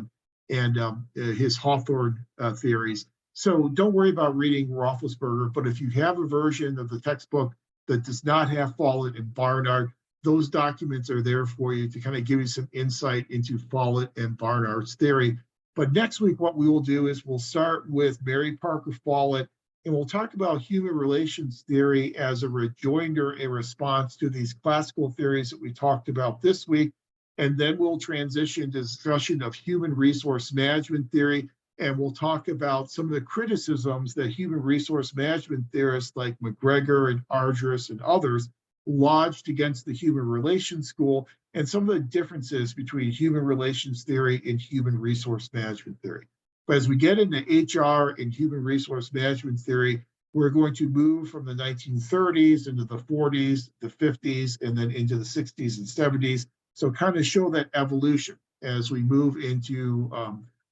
and his Hawthorne theories. So don't worry about reading Roethlisberger, but if you have a version of the textbook that does not have Follett and Barnard, those documents are there for you to kind of give you some insight into Follett and Barnard's theory. But next week, what we will do is we'll start with Mary Parker Follett, and we'll talk about human relations theory as a rejoinder in response to these classical theories that we talked about this week. And then we'll transition to discussion of human resource management theory. And we'll talk about some of the criticisms that human resource management theorists like McGregor and Argyris and others lodged against the human relations school, and some of the differences between human relations theory and human resource management theory. But as we get into HR and human resource management theory, we're going to move from the 1930s into the 40s, the 50s, and then into the 60s and 70s. So kind of show that evolution as we move into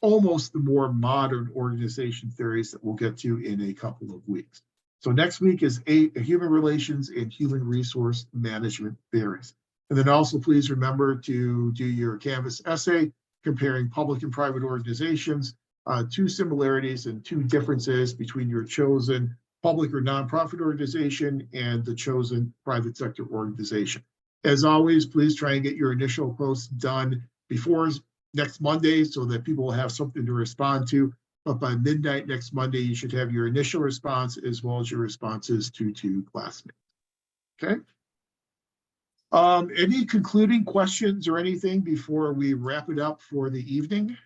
almost the more modern organization theories that we'll get to in a couple of weeks. So next week is human relations and human resource management theories. And then also please remember to do your Canvas essay comparing public and private organizations, 2 similarities and 2 differences between your chosen public or nonprofit organization and the chosen private sector organization. As always, please try and get your initial posts done before next Monday so that people will have something to respond to. But by midnight next Monday, you should have your initial response as well as your responses to 2 classmates. Okay. Any concluding questions or anything before we wrap it up for the evening?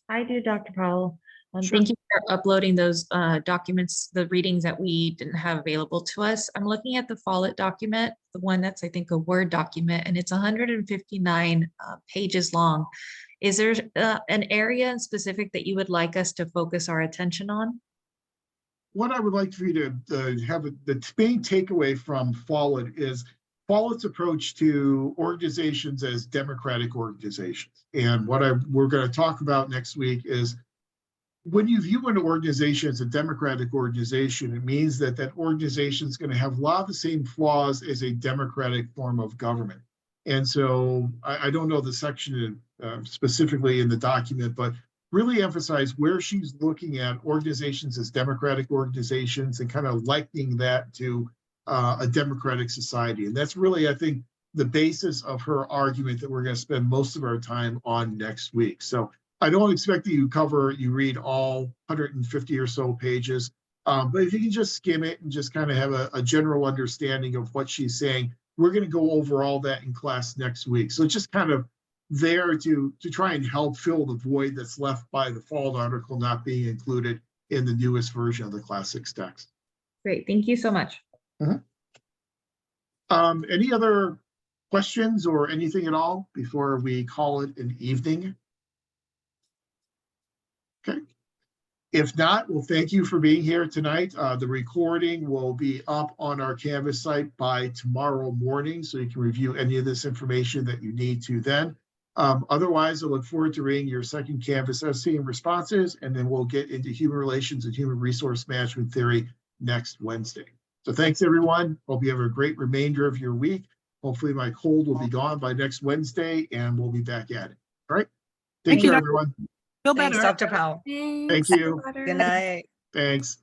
I do, Dr. Powell. Sure. Thank you for uploading those documents, the readings that we didn't have available to us. I'm looking at the Follett document, the one that's, I think, a Word document, and it's 159 pages long. Is there an area in specific that you would like us to focus our attention on? What I would like for you to have the main takeaway from Follett is Follett's approach to organizations as democratic organizations. And what we're going to talk about next week is when you view an organization as a democratic organization, it means that that organization is going to have a lot of the same flaws as a democratic form of government. And so I don't know the section specifically in the document, but really emphasize where she's looking at organizations as democratic organizations and kind of likening that to a democratic society. And that's really, I think, the basis of her argument that we're going to spend most of our time on next week. So I don't expect that you read all 150 or so pages, but if you can just skim it and just kind of have a general understanding of what she's saying, we're going to go over all that in class next week. So it's just kind of there to try and help fill the void that's left by the Follett article not being included in the newest version of the Class 6 text. Great, thank you so much. Any other questions or anything at all before we call it an evening? Okay. If not, well, thank you for being here tonight. The recording will be up on our Canvas site by tomorrow morning, so you can review any of this information that you need to then. Otherwise, I look forward to reading your second Canvas essay and responses, and then we'll get into human relations and human resource management theory next Wednesday. So thanks, everyone. Hope you have a great remainder of your week. Hopefully my cold will be gone by next Wednesday, and we'll be back at it. All right. Take care, everyone. Feel Thanks, better. Dr. Powell. Thank you. Better. Good night. Thanks.